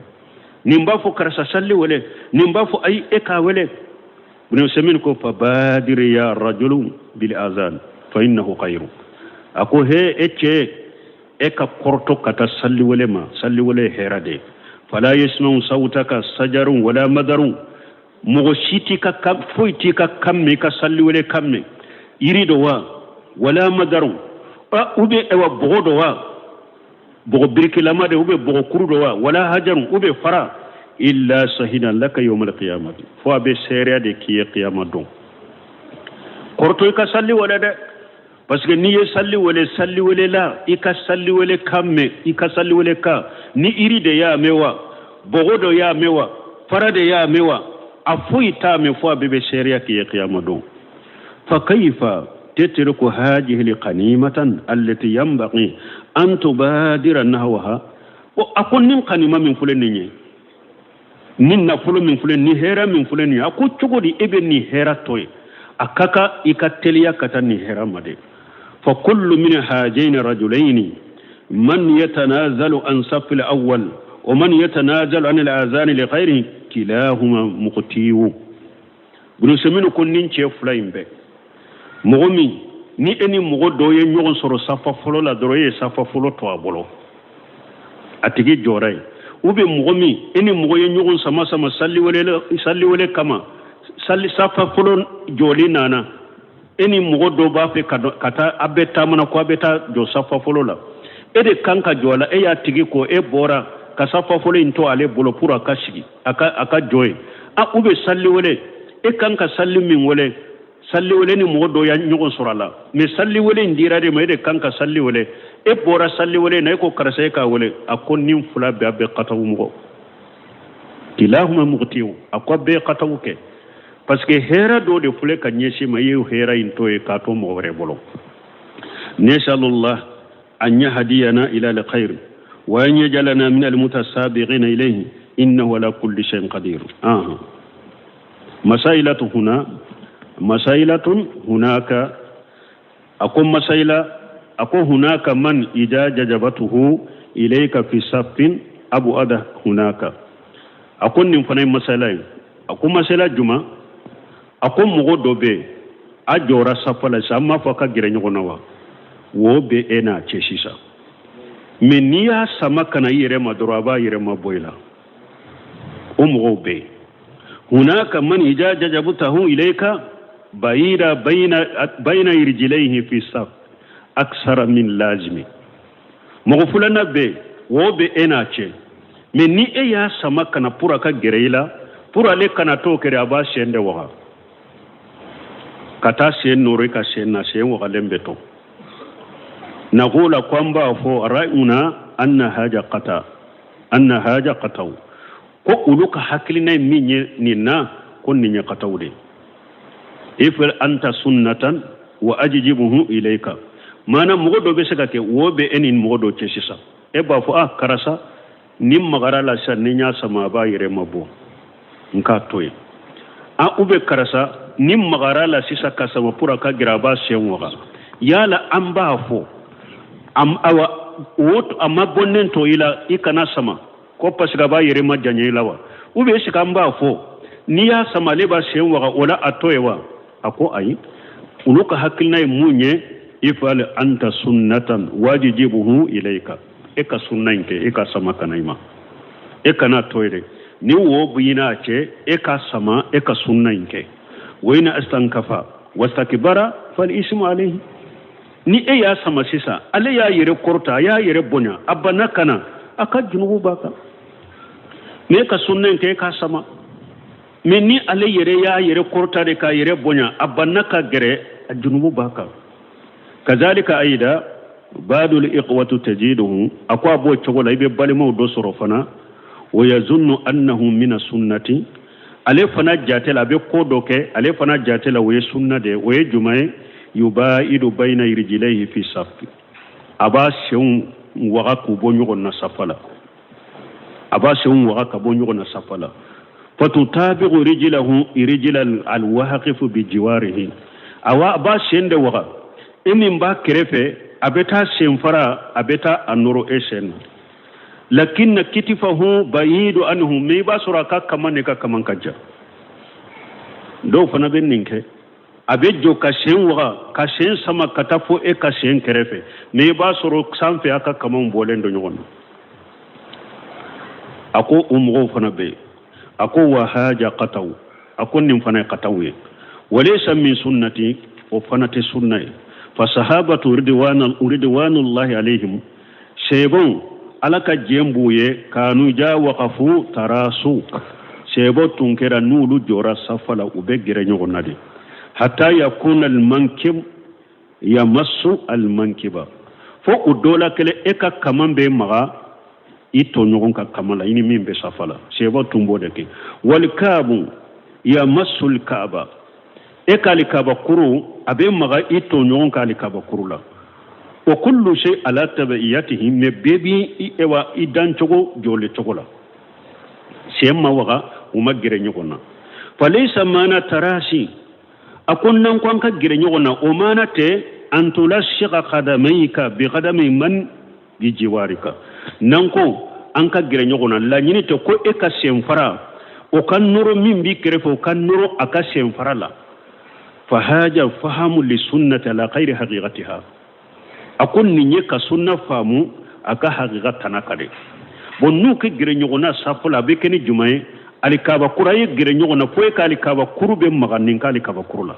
nimba fo karasa salli wele nimba fo ay eka wele bunu semin ko fa badir ya rajulu bil azan fa innahu khairu ako he eche eka korto kata salli wele herade fala yasma'u sawtaka sajarun wala madarun mughshiti ka kam foiti ka kamme ka salli wele kamme irido wa wala madarun ube ewa bogodo wa bogo birkilama de ube bogo kurudo wa wala hajarun ube fara illa sahidan laka yawm al-qiyamah fo abe seria de kiye qiyamah don korto ka salli wala de parce que ni ye salli wele la ika salli wele kamme ika salli wele ka ni iri de ya mewa bogodo ya mewa fara de ya mewa afuyi ta me fo abe seria kiye qiyamah don fa kayfa تترك هذه القنيمة التي ينبغي أن تبادر نحوها وأقول نين قنيمة من فلنية نين نفل من فلن نهيرا من فلنية أقول تقولي ابن نهيرا توي أكاكا إكتليا كتا نهيرا مدي فكل من هذين رجلين من يتنازل عن صف الأول ومن يتنازل عن الآذان لغيره كلاهما مقتيو بنسمين كن نين فلاين بي mogomi ni eni mogo do ye nyogon soro safa folo la doro ye safa folo to abolo atigi jorai ube mogomi eni mogo ye nyogon sama salli wele kama salli safa folo joli nana eni mogo do ba fe kata abeta mana ko abeta jo safa folo la ede kanka jola e ya tigi ko e bora ka safa fole into ale bolo pour aka sigi aka joye ube salli wole kan ka salli min wole salli wole ni modo ya nyogon sorala mais salli wole ndira de mayde kan ka salli wole bora salli wole nay ko karase ka wole akon nim fula be be qatawu mo kilahuma mughtiyu akwa be qatawu ke parce que hera do de fule ka nyeshi mayu hera into e ka to mo wore bolo nasallallahu an yahdiyana ila alkhair wa an yajalana min almutasabiqin ilayhi innahu ala kulli shay'in qadir مسائلة هنا مسائلة هناك أكون مسائلة أكون هناك من إذا جذبته إليك في صف أبو أده هناك أكون نفني مسائلة أكون مسائلة جمع أكون مغدو بي أجورا سفلا سما فكا جرني غنوا وبي أنا تشيسا من نيا سما كنا يرما درابا يرما بويلا أمغو بي هناك من إذا جذبته إليك بعيدا بين رجليه في الصف أكثر من لازم مغفلنا به وبأناتي من ني يا سما كنا پورا ka gerela pura le kana to kere aba shende wa kata shen nore ka shen na shen wa lembe to naqula kwamba fo ra'una anna haja qata ko uluka hakilina minye nina kon ninya qatawde ifal anta sunnatan wa ajjibuhu ilayka mana mogodo be saka ke wobe enin mogodo chesisa ba fo karasa nim magara la sha ninya sama ba yire mabo nka toy ube karasa nim magara la sisa kasama pura ka giraba shenwa yala amba fo awa wot amma bonnen to ila ikana sama ko pasiga ba yere majanye lawa ube shika mba fo ni ya samale ba shen wa wala atoyewa ako ayi uluka hakilna munye ifal anta sunnatan wajibuhu ilayka eka sunnanke eka sama kanaima eka na toyre ni wo buyina ce eka sama eka sunnanke waina astankafa wastakbara fal ismu alayhi ni ya sama sisa ale ya yere korta ya yere bonya abana kana aka junubu baka me ka sunnan ke ka sama me ni ale yere ya yere korta de ka yere bonya abanna ka gere junubu baka kazalika aida badul iqwatu tajiduhu akwa bo chogola ibe balimo do sorofana wa yazunnu annahu min sunnati ale fana jatela be kodoke ale fana jatela we sunna de we jumae yubaidu bayna rijlaihi fi safi aba shun waga ku bonyo na safala aba shun waga ka bonyo na safala fatutabi'u rijlan alwaqif bi jiwarihi awa aba shende waga emin ba kerefe abeta shenfara abeta anuro eshen lakinna kitifahu bayidu anhu me ba suraka kaman ka kaman kajja do fana ben ninke abejo ka shen waga ka shen sama katafo e ka shen kerefe me ba suru sanfe aka kaman bolen do nyon ako umgo fana be ako wa haja qataw ako nim fana qatawye walaysa min sunnati o fana te sunnay fa sahabatu ridwanullahi alayhim shebon alaka jembuye kanu ja waqafu tarasu shebo tunkera nulu jora safala ube gire nyogonade hatta yakuna almankib yamassu almankiba fo udola kele eka kamambe maga ito nyogon ka kamala ini mimbe safala shebo tumbode ke wal kabu yamassu alkaaba eka likaba kuru abe maga ito nyogon ka likaba kurula wa kullu shay ala tabi'iyatihi me bebi ewa idan chogo jole chogola shemma waga umagire nyogona falaysa mana tarashi akon nan kon ka gire nyogona o mana te antula shiqa qadamayka bi qadami man bi jiwarika nan ko an ka gire nyogona la nyini to ko e ka semfara o kan nuro min bi krefo kan nuro aka semfara la fa haja fahamu li sunnati ala ghairi haqiqatiha akon ninye ka sunna famu aka haqiqatana kade bonnu ke gire nyogona safula be keni jumaye alikaba kuraye gire nyogona fo ka alikaba kurube maganin ka alikaba kurula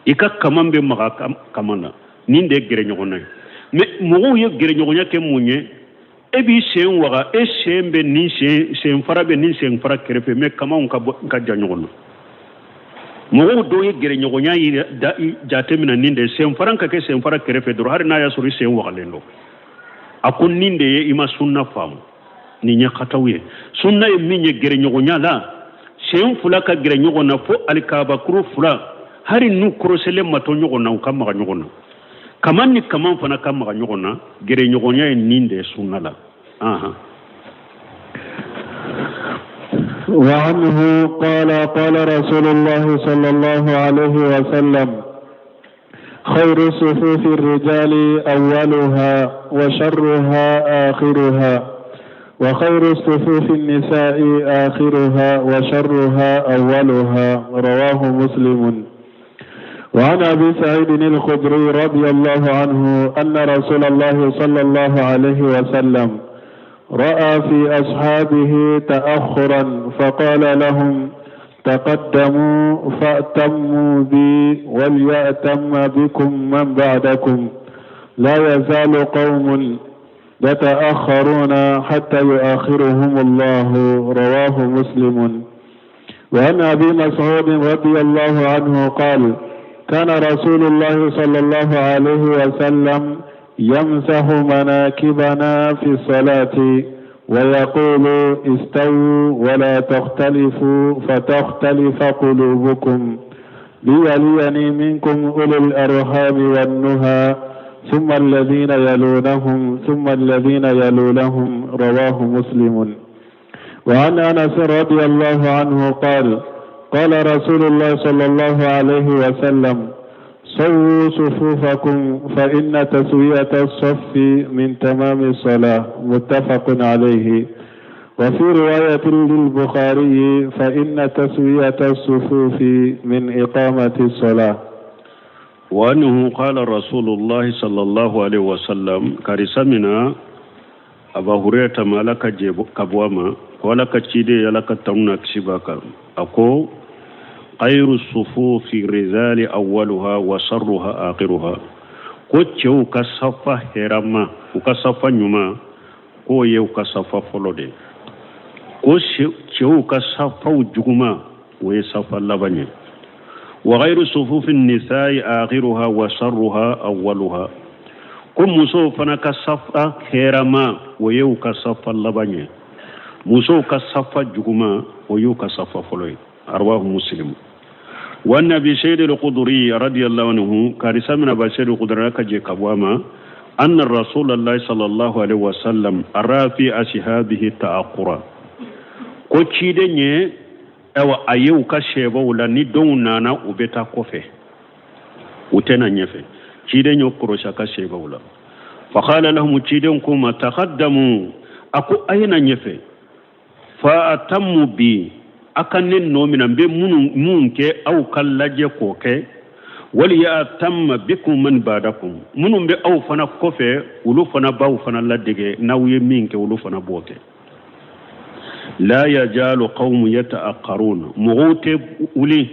ika kamambe maga kamana ninde gire nyogona me mugo ye gire nyogonya ke munye ebi sen waga sen be ni sen fara be ni sen fara kerefe me kama on ka janyono mo do ye gere nyogonya yi da jate mina ninde sen fara ka ke sen fara kerefe do har na ya suri sen waga lendo akun ninde ye ima sunna fam ni nya khatawiye sunna ye minye gere nyogonya la sen fula ka gere nyogona fo alikaba kuru fula hari nu krosele mato nyogona kama ga nyogona kaman ni kaman fana kama ga nyogona gere nyogonya ye ninde sunna la وعنه قال رسول الله صلى الله عليه وسلم خير صفوف الرجال أولها وشرها آخرها وخير صفوف النساء آخرها وشرها أولها رواه مسلم. وعن أبي سعيد الخدري رضي الله عنه أن رسول الله صلى الله عليه وسلم رأى في أصحابه تأخرا فقال لهم تقدموا فأتموا بي وليأتم بكم من بعدكم لا يزال قوم يتأخرون حتى يؤخرهم الله رواه مسلم. وعن أبي مسعود رضي الله عنه قال كان رسول الله صلى الله عليه وسلم يمسح مناكبنا في الصلاة ويقول استووا ولا تختلفوا فتختلف قلوبكم ليليني منكم أولي الأرحام والنهى ثم الذين يلونهم ثم الذين يلونهم رواه مسلم. وعن أنس رضي الله عنه قال رسول الله صلى الله عليه وسلم سووا صفوفكم فإن تسوية الصف من تمام الصلاة متفق عليه. وفي رواية للبخاري فإن تسوية الصفوف من إقامة الصلاة. وأنه قال رسول الله صلى الله عليه وسلم كارسمنا أبا هريرة مالك جيب كبواما ولك تشيدي لك تمنك شباكا أكو خير الصفوف الرجال أولها وشرها آخرها كوتشو كصفة هرما وكصفة نما كو يو كصفة فلودي كوتشو كصفة وجوما ويصفة لبني وغير صفوف النساء آخرها وشرها أولها كم مصوفنا كصفة هرما ويو كصفة لبني مصوف كصفة جوما ويو كصفة فلودي أرواه مسلم. والنبي سيد القدري رضي الله عنه كارثة من أبا سيد القدري كجي كبواما أن الرسول الله صلى الله عليه وسلم أرى في أصحابه تأخرا كوتشي دنيا أو أيو كشيبا ولا ندون نانا وبتا كوفي وتنا نيفي تشيدن يكروشا كشيبا ولا فقال لهم تشيدن كما تقدموا أكو أين نيفي فأتموا بي akanen no minan be munke aw kallaje koke wali ya tamma bikum man badakum munum be aw fana kofe ulu fana baw fana ladege nawye minke ulu fana boke la yajalu qawm yata'aqqarun mughute uli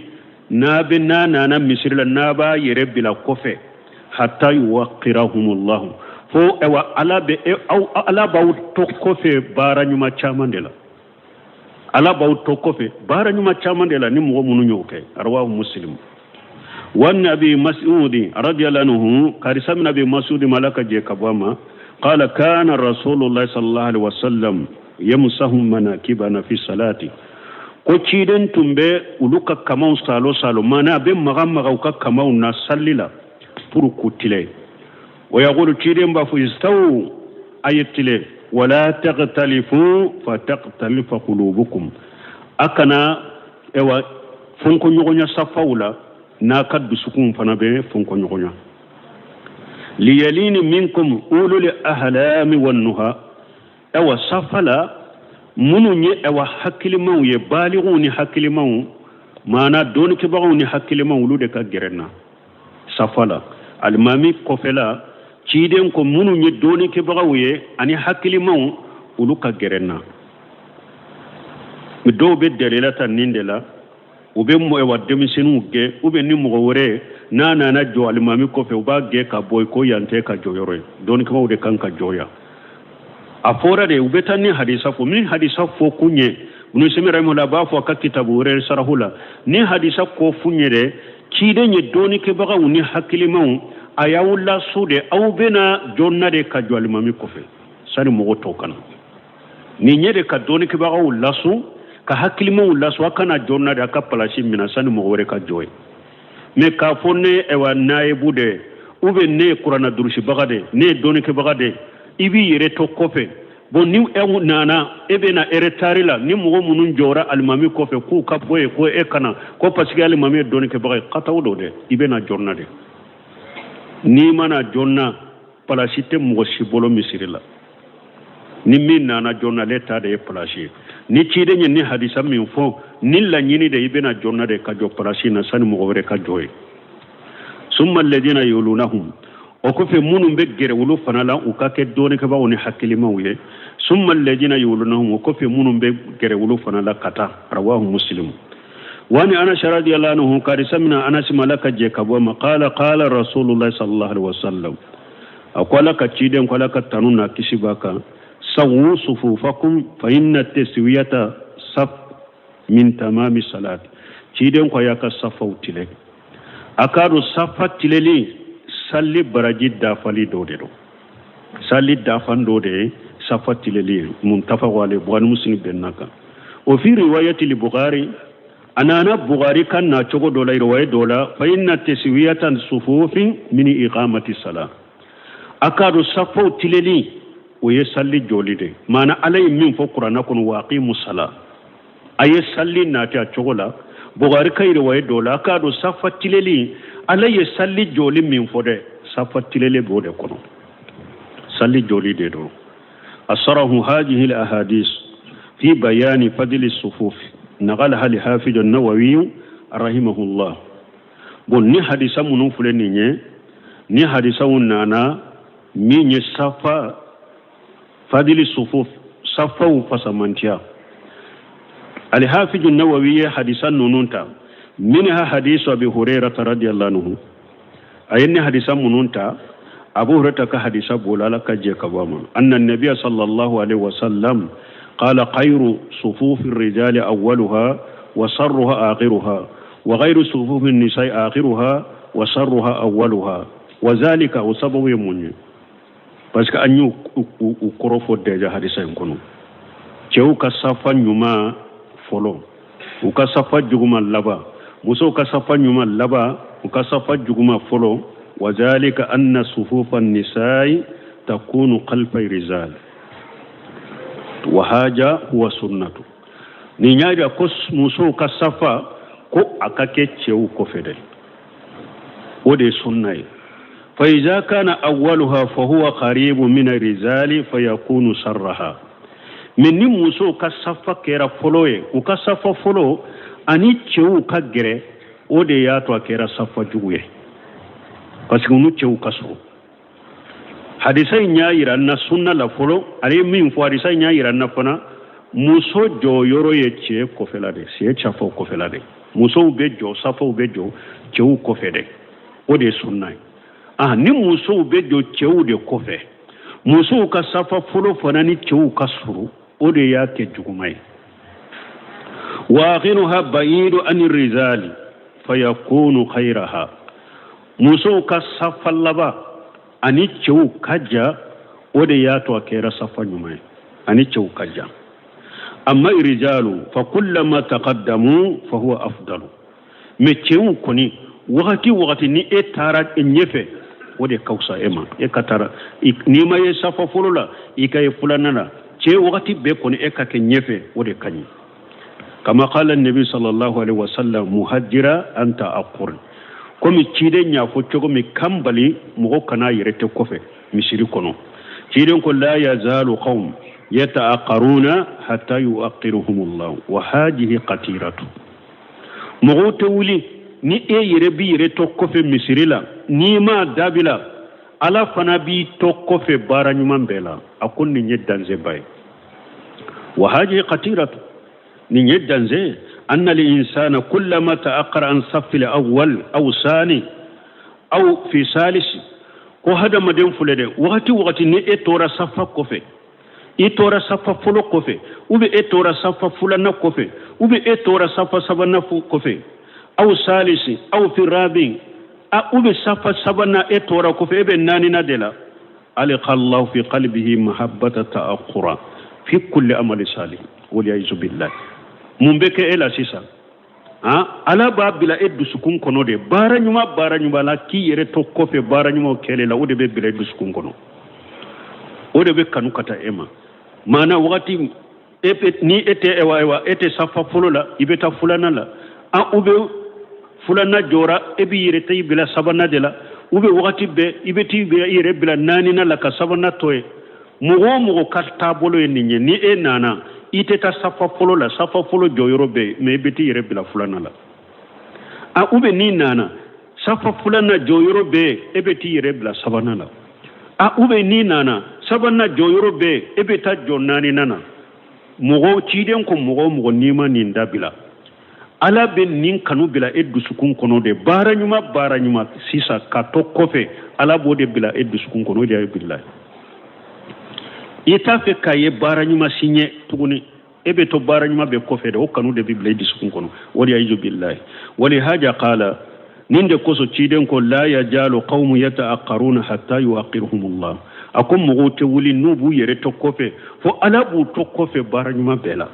nabe nana misirla naba yerebila kofe hatta yuqirahumullah fo ewa alabe aw alaba to kofe baranyuma chamandela ala baw to kofe bara nyuma chamandela ni mo munu nyoke arwa muslim wa nabi mas'ud radiyallahu anhu karisa min nabi mas'ud malaka je kabama qala kana rasulullah sallallahu alaihi wasallam yamsahu manakibana fi salati ko ciden tumbe uluka kamau salo mana be magama ka kamau na sallila pour kutile wa yaqulu ciden ba fu istaw ayatile ولا تختلفوا فتختلف قلوبكم أكنا إيوا فنكو نيغونيا صفاولا ناكد بسكون فنبي فنكو نيغونيا ليلين منكم أولو الأحلام والنهى إيوا صفالا منو ني إيوا حكي مو يبالغوني حكي مو مانا دون كبغوني حكي مو لودكا جرنا صفالا المامي كوفلا ciden ko munu ni doni ke bagawe ani hakili maw uluka gerenna mi do be delela tan nindela ube mo e wadde mi sinu ge ube ni mo wore nana na jo almami ko fe ba ge ka boy ko yante ka joyore doni ko de kan ka joya afora de ubetani hadisa fo min hadisa fo kunye bunu semira mo la ba fo ka kitabu re sarahula ni hadisa ko funye de kide nye doni ke baga woni hakilimaw ayawulla sude aw bena jonna de ka jwalima kofe sari mo to kana ni nyede ka doni ke baga wulla su ka hakilimaw wulla su kana jonna de ka palashi mina sani mo wore ka joy me ka fonne e wa naibu de ube ne qur'ana durushi baga de ne doni ke baga de ibi yere to kofe bon ni e nana ebe na eretari la ni mo munun jora almami kofe ku ka boye ko e kana ko pasiki almami doni ke baga kata wudo de ibe na jorna de ni mana jonna palasite mo shibolo misirila ni min nana jonna leta de palashi ni chide ni hadisa min fo ni la nyini de ibe na jonna de ka jo palashi na sani mo wore ka joy summa alladhina yulunahum o ko fe munum be gere wulu fanala u ka ke doni ke bawoni hakilima wiye summa alladhina yulunahum o ko fe munum be gere wulu fanala kata rawahu muslim wani anas radiyallahu anhu qad samina anas malaka je kabo maqala qala rasulullah sallallahu alaihi wasallam akwala ka ciden kwala ka tanuna kishibaka sawu sufufakum fa inna taswiyata saf min tamami salat ciden ko yaka safautile akadu safatileli salli baraji dafali dode do salli dafan dode safatileli muntafaq alayhi wa muslim benaka o fi riwayati li bukhari anana bukhari kan na chogo dola riwaya dola fa inna taswiyatan sufufin min iqamati salat akadu safatileli o ye salli jolide mana alay min fo qur'ana kun waqimu salat aye salli na ta chogo la bukhari kay riwaya dola akadu safatileli alaye salli joli min fode safatilele bode kono salli joli de do asarahu hadhihi al ahadith fi bayan fadl as sufuf naqalaha li hafiz an-nawawi rahimahullah bon ni hadisa munu fule ni hadisa unana min safa fadl as sufuf safa fasamantia al hafiz an-nawawi hadisan nununta منها حديث أبي هريرة رضي الله عنه أين حديث منونتا أبو هريرة كحديث بولا لك جيكباما أن النبي صلى الله عليه وسلم قال خير صفوف الرجال أولها وصرها آخرها وغير صفوف النساء آخرها وصرها أولها وذلك أسبب يموني بس كأنه أكرفو ديجا حديث يمكنه جو كسافا نيوما فلو وكسافا جغما لبا muso ka safa nyuma laba ka safa juguma folo wazalika anna sufufan nisa'i takunu khalfa rijal wa haja huwa sunnatu ni nyaja ko muso ka safa ko akake cewu ko fedel wode sunnay fa iza kana awwaluha fa huwa qaribu min rijali fa yakunu sarraha minni muso ka safa kera foloye ko ka safa folo ani cewu ka gere o de ya to akera safa juguye parce que nu cewu ka so hadisai nya iranna sunna la folo ari min fo hadisai nya iranna fona muso jo yoro ye ce ko felade se chafo ko felade muso be jo safa be jo cewu ko fede o de sunna ni muso be jo cewu de ko fe muso ka safa folo fona ni cewu ka suru o de ya ke jugumai واخرها بعيد عن الرجال فيكون خيرها muso ka safa laba ani cewu kaja ode ya to akera safa nyuma ani cewu kaja amma rijalu fa kullama taqaddamu fa huwa afdalu me cewu koni wakati ni etara enyefe ode kausa ema e katara ni maye safa fulula ikaye fulanana ce wakati be koni e ka kenyefe ode kanyi كما قال النبي صلى الله عليه وسلم مهجرا أنت أقر كم تشيدن يا فتشو كم كمبلي مغوكنا يرتب كفه مشركونه تشيدن كل لا يزال قوم يتأقرون حتى يؤقرهم الله وهذه قتيرة مغوتولي ni يربي يرتب كفه مشرلا ni ما دابلا على فنبي توكفه بارانيمان بلا أكون نيدان زباي وهذه قتيرة نيدان زي أن الإنسان كلما تأقر عن صف الأول أو ثاني أو في ثالث وهذا مدين فلده وقت ني تورا صف كوفي itora safa folo kofe ube etora safa fulana kofe ube etora safa sabana kofe aw salisi aw fi rabin a ube safa sabana etora kofe ebe nani na dela alqa Allah fi qalbihi mahabbata ta'akhura fi kulli amali salih wali aizu billah mumbeke ela sisa ala babila eddu sukun kono de baranyuma la ki yere to kofe baranyuma kele la ode be bila eddu sukun kono ode be kanu kata ema mana wakati ni ete ewa ete safa fulula ibeta fulana la ube fulana jora ebi yere tay bila sabana de la ube wakati be ibeti be yere bila nani na la ka sabana toye mugo karta bolo ninye ni nana iteta safa fulula safa fulu joyoro be me ibeti yere bila fulana la ube ni nana safa fulana joyoro be ebeti yere bila sabana la ube ni nana sabana joyoro be ebeta jonnani nana mugo ciden ko mugo nima ninda bila ala be nin kanu bila eddu sukun kono de baranyuma sisa ka to kofe ala bode bila eddu sukun kono de billahi ita fe kaye baranyuma sinye tuguni ebe to baranyuma be kofe de o kanu de bila eddu sukun kono wali ayu billahi wali haja qala ninde koso ciden ko la yajalu qaumu yata'aqqaruna hatta yu'aqqiruhumullah akum mugote wuli nubu yere to kofe fo ala bu to kofe baranyuma bela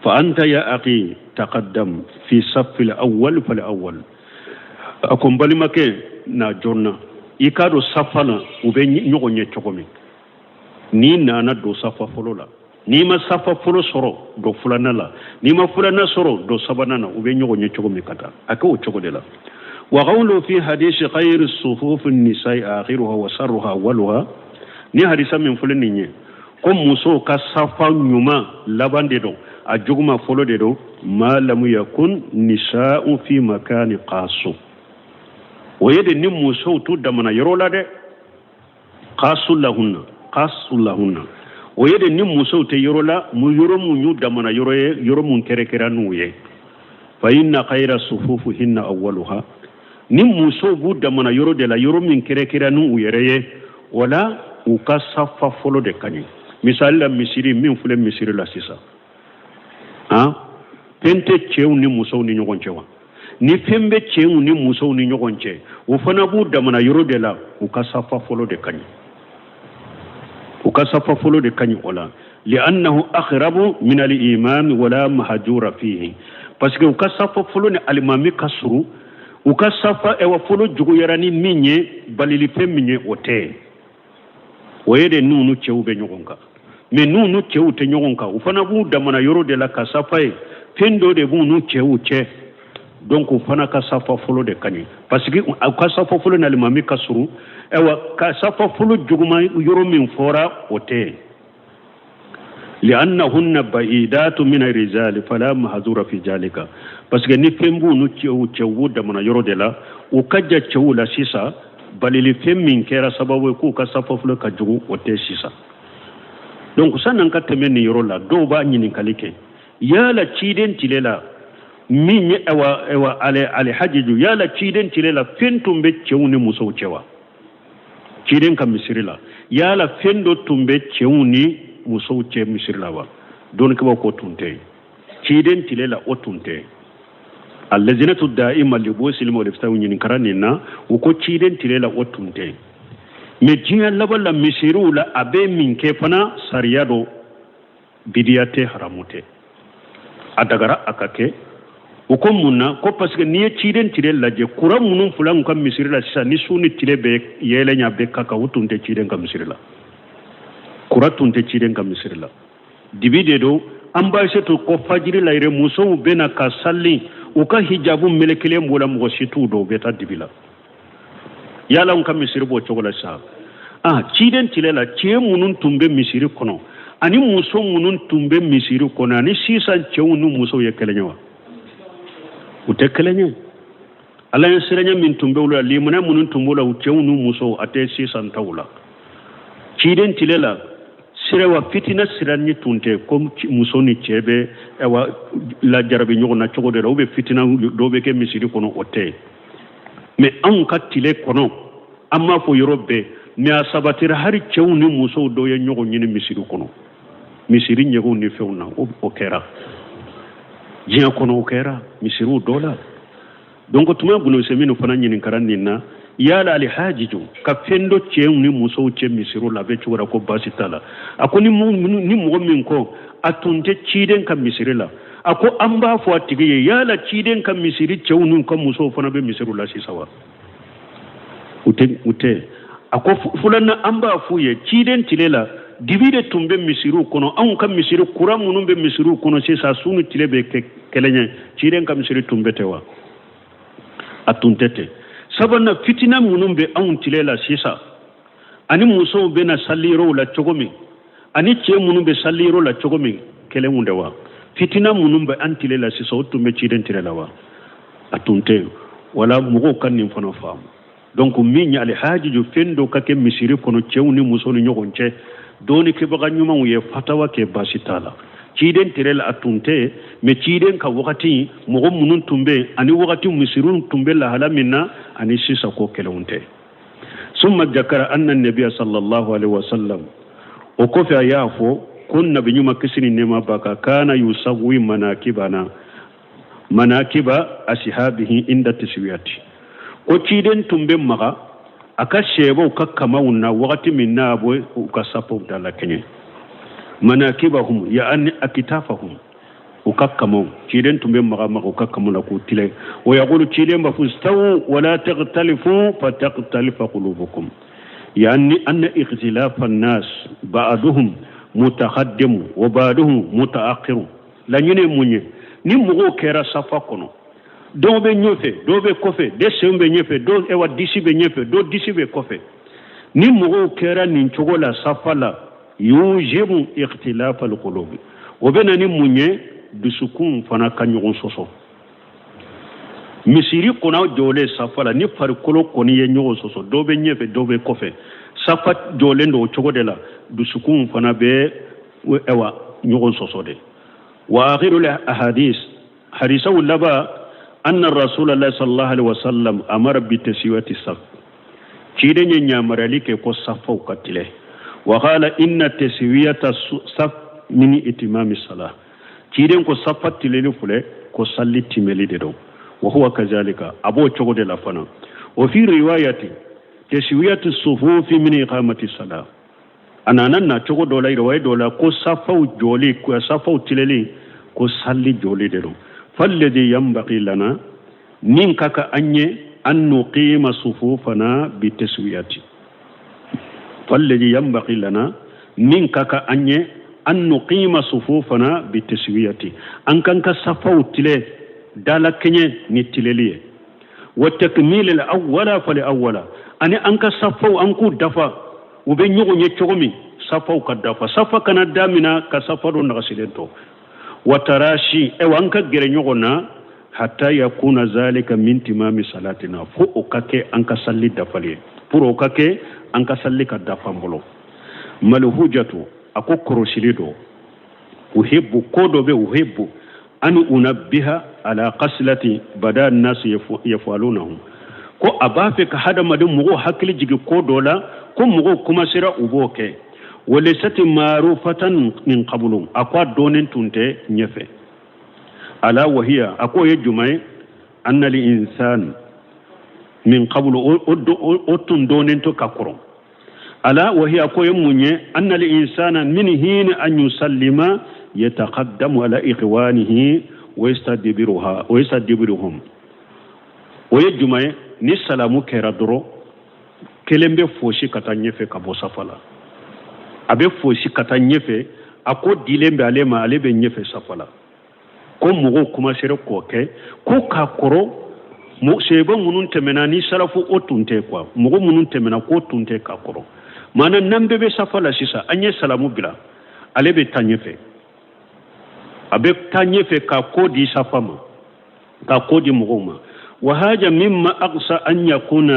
fa anta ya aqi taqaddam fi saff al-awwal fal-awwal akum balimake na jonna ikado safana ube nyogo nye chokomi ni nana do safa folola ni ma safa folo soro do fulana la ni ma fulana soro do sabana na ube nyogo nye chokomi kata akao chokodela وقوله في حديث خير الصفوف النساء آخرها وسرها أولها ni hadisa min fulani nye ko muso ka safa nyuma labande do a juguma folo de do ma lam yakun nisa'u fi makani qasu wayede ni muso tu da mana yorola de qasu lahunna wayede ni muso te yorola mu yoro mu nyu da mana yoro mun kerekera nuye fa inna khayra sufufihinna awwaluha ni muso bu da mana yoro de la yoro min kerekera nu uyereye wala uka safa folo de kani misali la misiri min fule misiri la sisa pente chew ni muso ni nyogon chewa ni pembe chew ni muso ni nyogon che u fana bu da mana yoro de la uka safa folo de kani wala li'annahu akhrabu min al-iman wala mahjura fihi parce que uka safa folo ni alimami kasuru uka safa ewa folo jugu yarani minye balili feminye ote oyede nunu chewbe nyogonka me nunu chewte nyogonka ufana bu damana yoro de la kasafa e fendo de bu nu chewche donc ufana kasafa folo de kani parce que kasafa folo na limami kasuru ewa kasafa folo juguma yoro min fora ote لأنهن بعيدات من الرجال فلا محظور في ذلك parce que ni fembu nu chewu da mana yoro de la o kajja chewu la sisa balili femmin kera sababu ko ka safafu ka jugu o te sisa donc sanan ka temeni yoro la do ba nyini kalike yala ciden tilela min ewa ale hajiju yala ciden tilela fentumbe chewu ni muso chewa ciden ka misirila yala fendo tumbe chewu ni muso che misirila wa don ka ko tunte ciden tilela o tunte allazinatu da'ima li bosil mo lefta woni karanina o ko ciden tilela o tunte me jiya laballa misiru la abe min ke fana sariyado bidiyate haramute adagara akake o ko munna ko parce que ni ciden tilela je kuram munun fulan kam misirila sa ni suni tilebe yele nya be kaka utunte ciden kam misirila kuratunte ciden kam misirila dibide do ambassade ko fajiri layre muso bena ka salli uka hijabu melekele mbola mo situ do beta dibila yala on kam misiri bo chogola sa ciden tilela che munun tumbe misiri kono ani muso munun tumbe misiri kono ani sisan chewnu muso yekelenyawa utekelenye ala yesirenya min tumbe wala limuna munun tumbola chewnu muso ate sisan tawla ciden tilela sirewa fitina siranni tunte comme musoni chebe ewa la jarabi nyogona chogode rawbe fitina dobe ke misiri kono ote mais an katile kono amma fo yorobe mi asabatira hari cewni muso do ye nyogo nyini misiru kono misiri nyego ni fewna o kera jiya kono o kera misiru dola donc tuma bunu semino fana nyini karanina yala ali hajiju ka fendo cewni muso ce misiru la be chura ko basitala ako ni mo min ko atunte ciden kam misiri la ako amba fo atige yala ciden kam misiri cewnu kam muso fana be misiru la sisawa ute ako fulanna amba fuye ciden tilela divide tumbe misiru kono an kam misiru kura munun be misiru kono sisa sunu tilebe kelenya ciden kam misiri tumbe tewa atuntete sabana fitina munun be an tilela sisa ani muso be na salliro la chogomi ani ce munun be salliro la chogomi kelengunde wa fitina munun be an tilela sisa o tumbe ciden tilela wa atunte wala mugo kan nin fana faamu donc min ya alhaji ju fendo kake misiri kono cewni musoni nyogonce doni ke baga nyuma ye fatawa ke basitala ciden tirel atunte me ciden ka wakati mugo munun tumbe ani wakati misirun tumbe la halamina ani sisa ko kelunte summa jakara anna nabiyya sallallahu alaihi wasallam o ko fa yafo kunna bi nyuma kisini nema baka kana yusawi manakiba ashabihi inda taswiyati ko ciden tumbe maga aka shebo kakkama wunna wakati minna abo ka sapo dala kenye manakibahum ya an akitafahum ukakkama ciden tumbe maga ukakkama na kutile wa yaqulu ciden ba fustawu wala taghtalifu fataqtalifa qulubukum yani anna ikhtilafa an-nas ba'duhum mutaqaddim wa ba'duhum mutaakhir la nyune munye ni mugo kera safa kono do be nyofe do be kofe de sembe nyefe do ewa disibe nyefe do disibe kofe ni mugo kera nin chogola safala yujibu ikhtilaf alqulub wobena ni munye dusukun fana kanyon soso misiri kona jole safala ni farkolo koni ye nyogo soso do be nyefe do be kofe safat jole ndo chogodela dusukun fana be ewa nyogo soso de wa akhirul ahadith hadisa laba أن الرسول الله صلى الله عليه وسلم أمر بتسوية الصف كيرين يامر لك كو صف وقتله وقال إن تسوية الصف من إتمام الصلاة كيرين كو صف تلين فله كو صلي تملي دو وهو كذلك أبو تشغد لفنا وفي رواية تسوية الصفوف من إقامة الصلاة أنا نانا تشغد ولا رواية دولا كو صف وجولي كو صف تلين كو صلي جولي دو فالذي ينبغي لنا ننكك أن نقيم صفوفنا بتسوية فالذي ينبغي لنا ننكك أن نقيم صفوفنا بتسوية أن كان كصفو تلي دالكني نتلليه والتكميل الأول فالأول أن أنك صفو أنكو دفا وبنيغو نيتشومي صفو كدفا صفا كان دامنا كصفر نغسلنتو watarashi wanka gerenyogona hatta yakuna zalika min timami salatina fu okake anka salli dafali pour okake anka salli ka dafambolo malhujatu akokoro shilido uhibbu kodo be uhibbu an unabbiha ala qaslati bada nas yafalunahu ko abafe ka hada madin mugo hakili jigi kodo la ko mugo kuma sira uboke ولست معروفة من قبل أقوى دون تنتهي نفه ألا وهي أقوى يجمع أن الإنسان من قبل أتن دون تكاكرون ألا وهي أقوى يمني أن الإنسان من هين أن يسلم يتقدم على إخوانه ويستدبرهم ويجمع نسلام كردرو كلمة فوشي كتنيفه كبوسفلا abe fosi kata nyefe ako dilembe alema alebe nyefe safala ko mugo kuma sere ko ke ko ka koro mo sebe munun temena ni salafu otunte kwa mugo munun temena ko tunte ka koro mana nambe be safala sisa anye salamu bila alebe tanyefe abe tanyefe ka ko di safama ka ko di mugoma وهذا مما أقصى أن يكون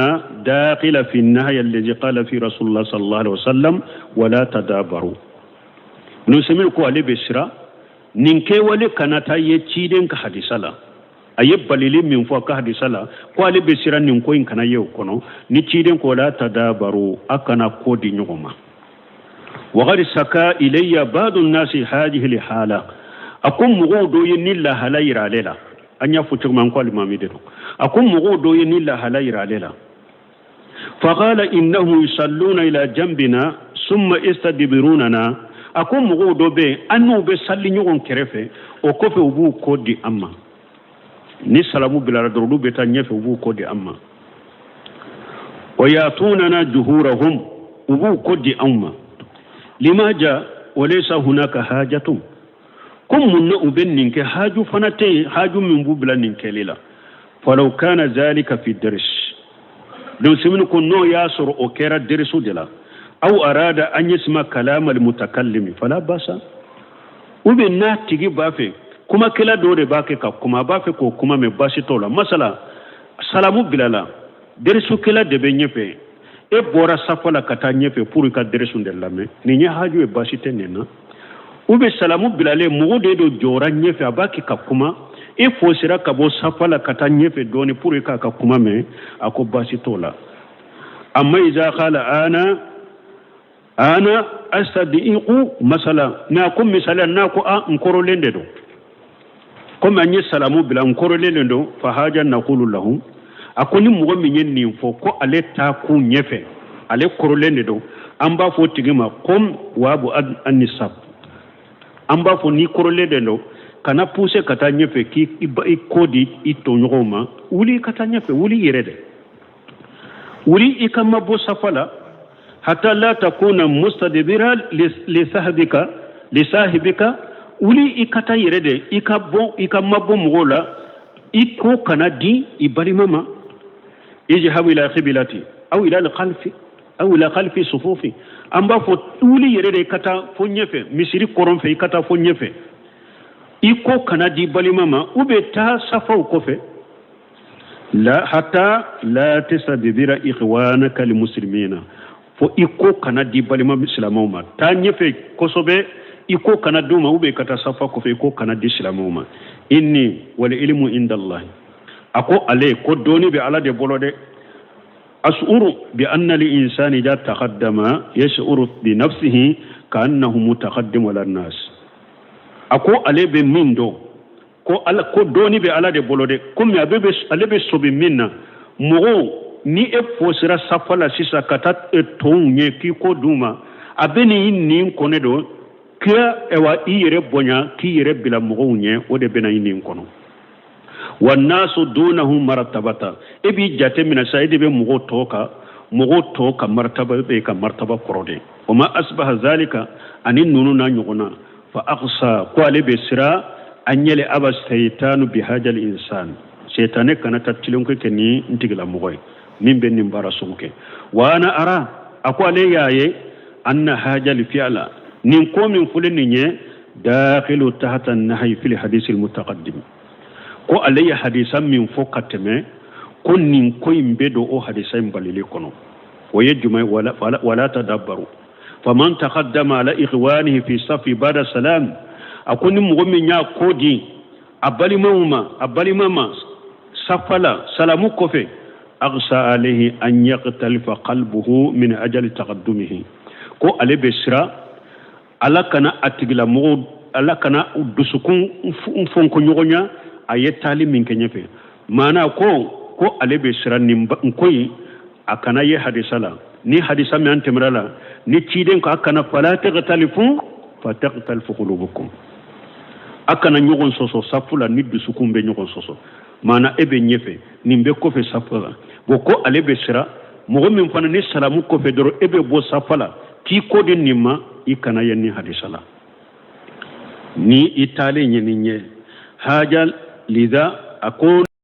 داخل في النهي الذي قال في رسول الله صلى الله عليه وسلم ولا تدابروا نسمي كو علي بسرا نينكي ولي كانتا يتشيدن كحديث الله ayeb balili min fo ka hadisa la ko ale be siran nin ko in kana yew kono ni ciden ko la tadabaru akana ko di nyoma wa gari saka ilayya ba'd an-nasi hadhihi lihala akum mugodo yinilla halayra lela anya futur man ko limami de akum mugodo yinilla halayra lela فقال إنه يصلون إلى جنبنا ثم يستدبروننا أكون مغودو بي أنو بسالي نيغون كرفه وكوفي وبو كودي أما ni salamu bila dorodu beta nyefe ubu kodi amma wayatunana juhurahum ubu kodi amma limaja walaysa hunaka hajatun kum munna ubennin ke haju fanate haju min bubla nin kelila falau kana zalika fi dars don simin kun no yasur okera darsu dila aw arada an yasma kalam al mutakallim fala basa ubin na tigi bafe kuma kila dore bake ka kuma bafe ko kuma me bashi tola masala salamu bilala dersu kila de be nyefe e bora safala kata nyefe pour ka dersu ndelame ni nya haju e bashi tenena ube salamu bilale mugo do jora nyefe abaki ka kuma e fosira ka bo safala kata nyefe doni pour ka kuma me ako bashi tola amma iza qala ana astadiqu masala na kum misala na ko a nkoro lende do comme anye salamu bila nkoro lende do fa haja naqulu lahum akoni mugo minyen ni fo ko ale ta ku nyefe ale koro lende do amba fo tigima kom wabu an-nisab amba fo ni koro lende do kana pousse kata nyefe ki kodi itonyoma wuli kata nyefe wuli yerede wuli ikama bo safala hatta la takuna mustadbira lisahibika wuli ikata yerede ikamabo mugola iko kanadi ibalimama ijhabu ila qiblati aw ila al-khalfi aw ila khalfi sufufi amba fo wuli yerede ikata fo nyefe misiri koronfe ikata fo nyefe iko kanadi balimama ube ta safa kofe la hatta la tasdibira ikhwanaka almuslimina fo iko kanadi balima islamoma ta nyefe kosobe iko kanaduma ube kata safa kofe iko kanadi islamoma inni wal ilmu indallah ako ale ko doni be ala de bolode asuru bi anna li insani ja taqaddama yash'uru bi nafsihi ka'annahu mutaqaddim ala nas ako alebe mindo ko ala ko doni be ala de bolode comme abebe alebe sobi minna mo ni e fosira safala sisa kata tonye ki ko duma abeni ni konedo kia ewa iyere bonya ki yere bila mo nye ode bena ni kono wan nasu dunahu martabata ebi jate mina saide be mo toka martaba be ka martaba korode wama asbaha zalika anin nunu na nyuguna فأقصى قال بسرا أن يلي أبا الشيطان بهذا الإنسان شيطان كان تتلونك كني انتقل مغوي من بين مبارسونك وأنا أرى أقول لي أن هذا الفعل ننقوم من فلنية داخل تحت النهي في الحديث المتقدم قال لي حديثا من فوقتما كن ننقوم بدو حديثا مباليليكونا ويجمع ولا تدبروا فمن تقدم على إخوانه في صف بعد السلام أكون مؤمن يا كودي أبالي ماما سفلا سلامو كوفي أغسى عليه أن يقتلف قلبه من أجل تقدمه كو علي بسرا ألا كان أتغلا مغود ألا كان دسكون فونكو نيغونيا أيتالي من كنيفي مانا كو علي بسرا نكوي أكنا يحدثلا ni hadisa mi antemrala ni ciden ko akana fala taqtalifu fa taqtalifu qulubukum akana nyogon soso safula ni dusukum be nyogon soso mana ebe nyefe ni be ko fe safula boko alebe sira mo min fana ni salamu ko fe doro ebe bo safala ki ko din nima ikana yenni hadisa la ni itali nyenye hajal lidha akon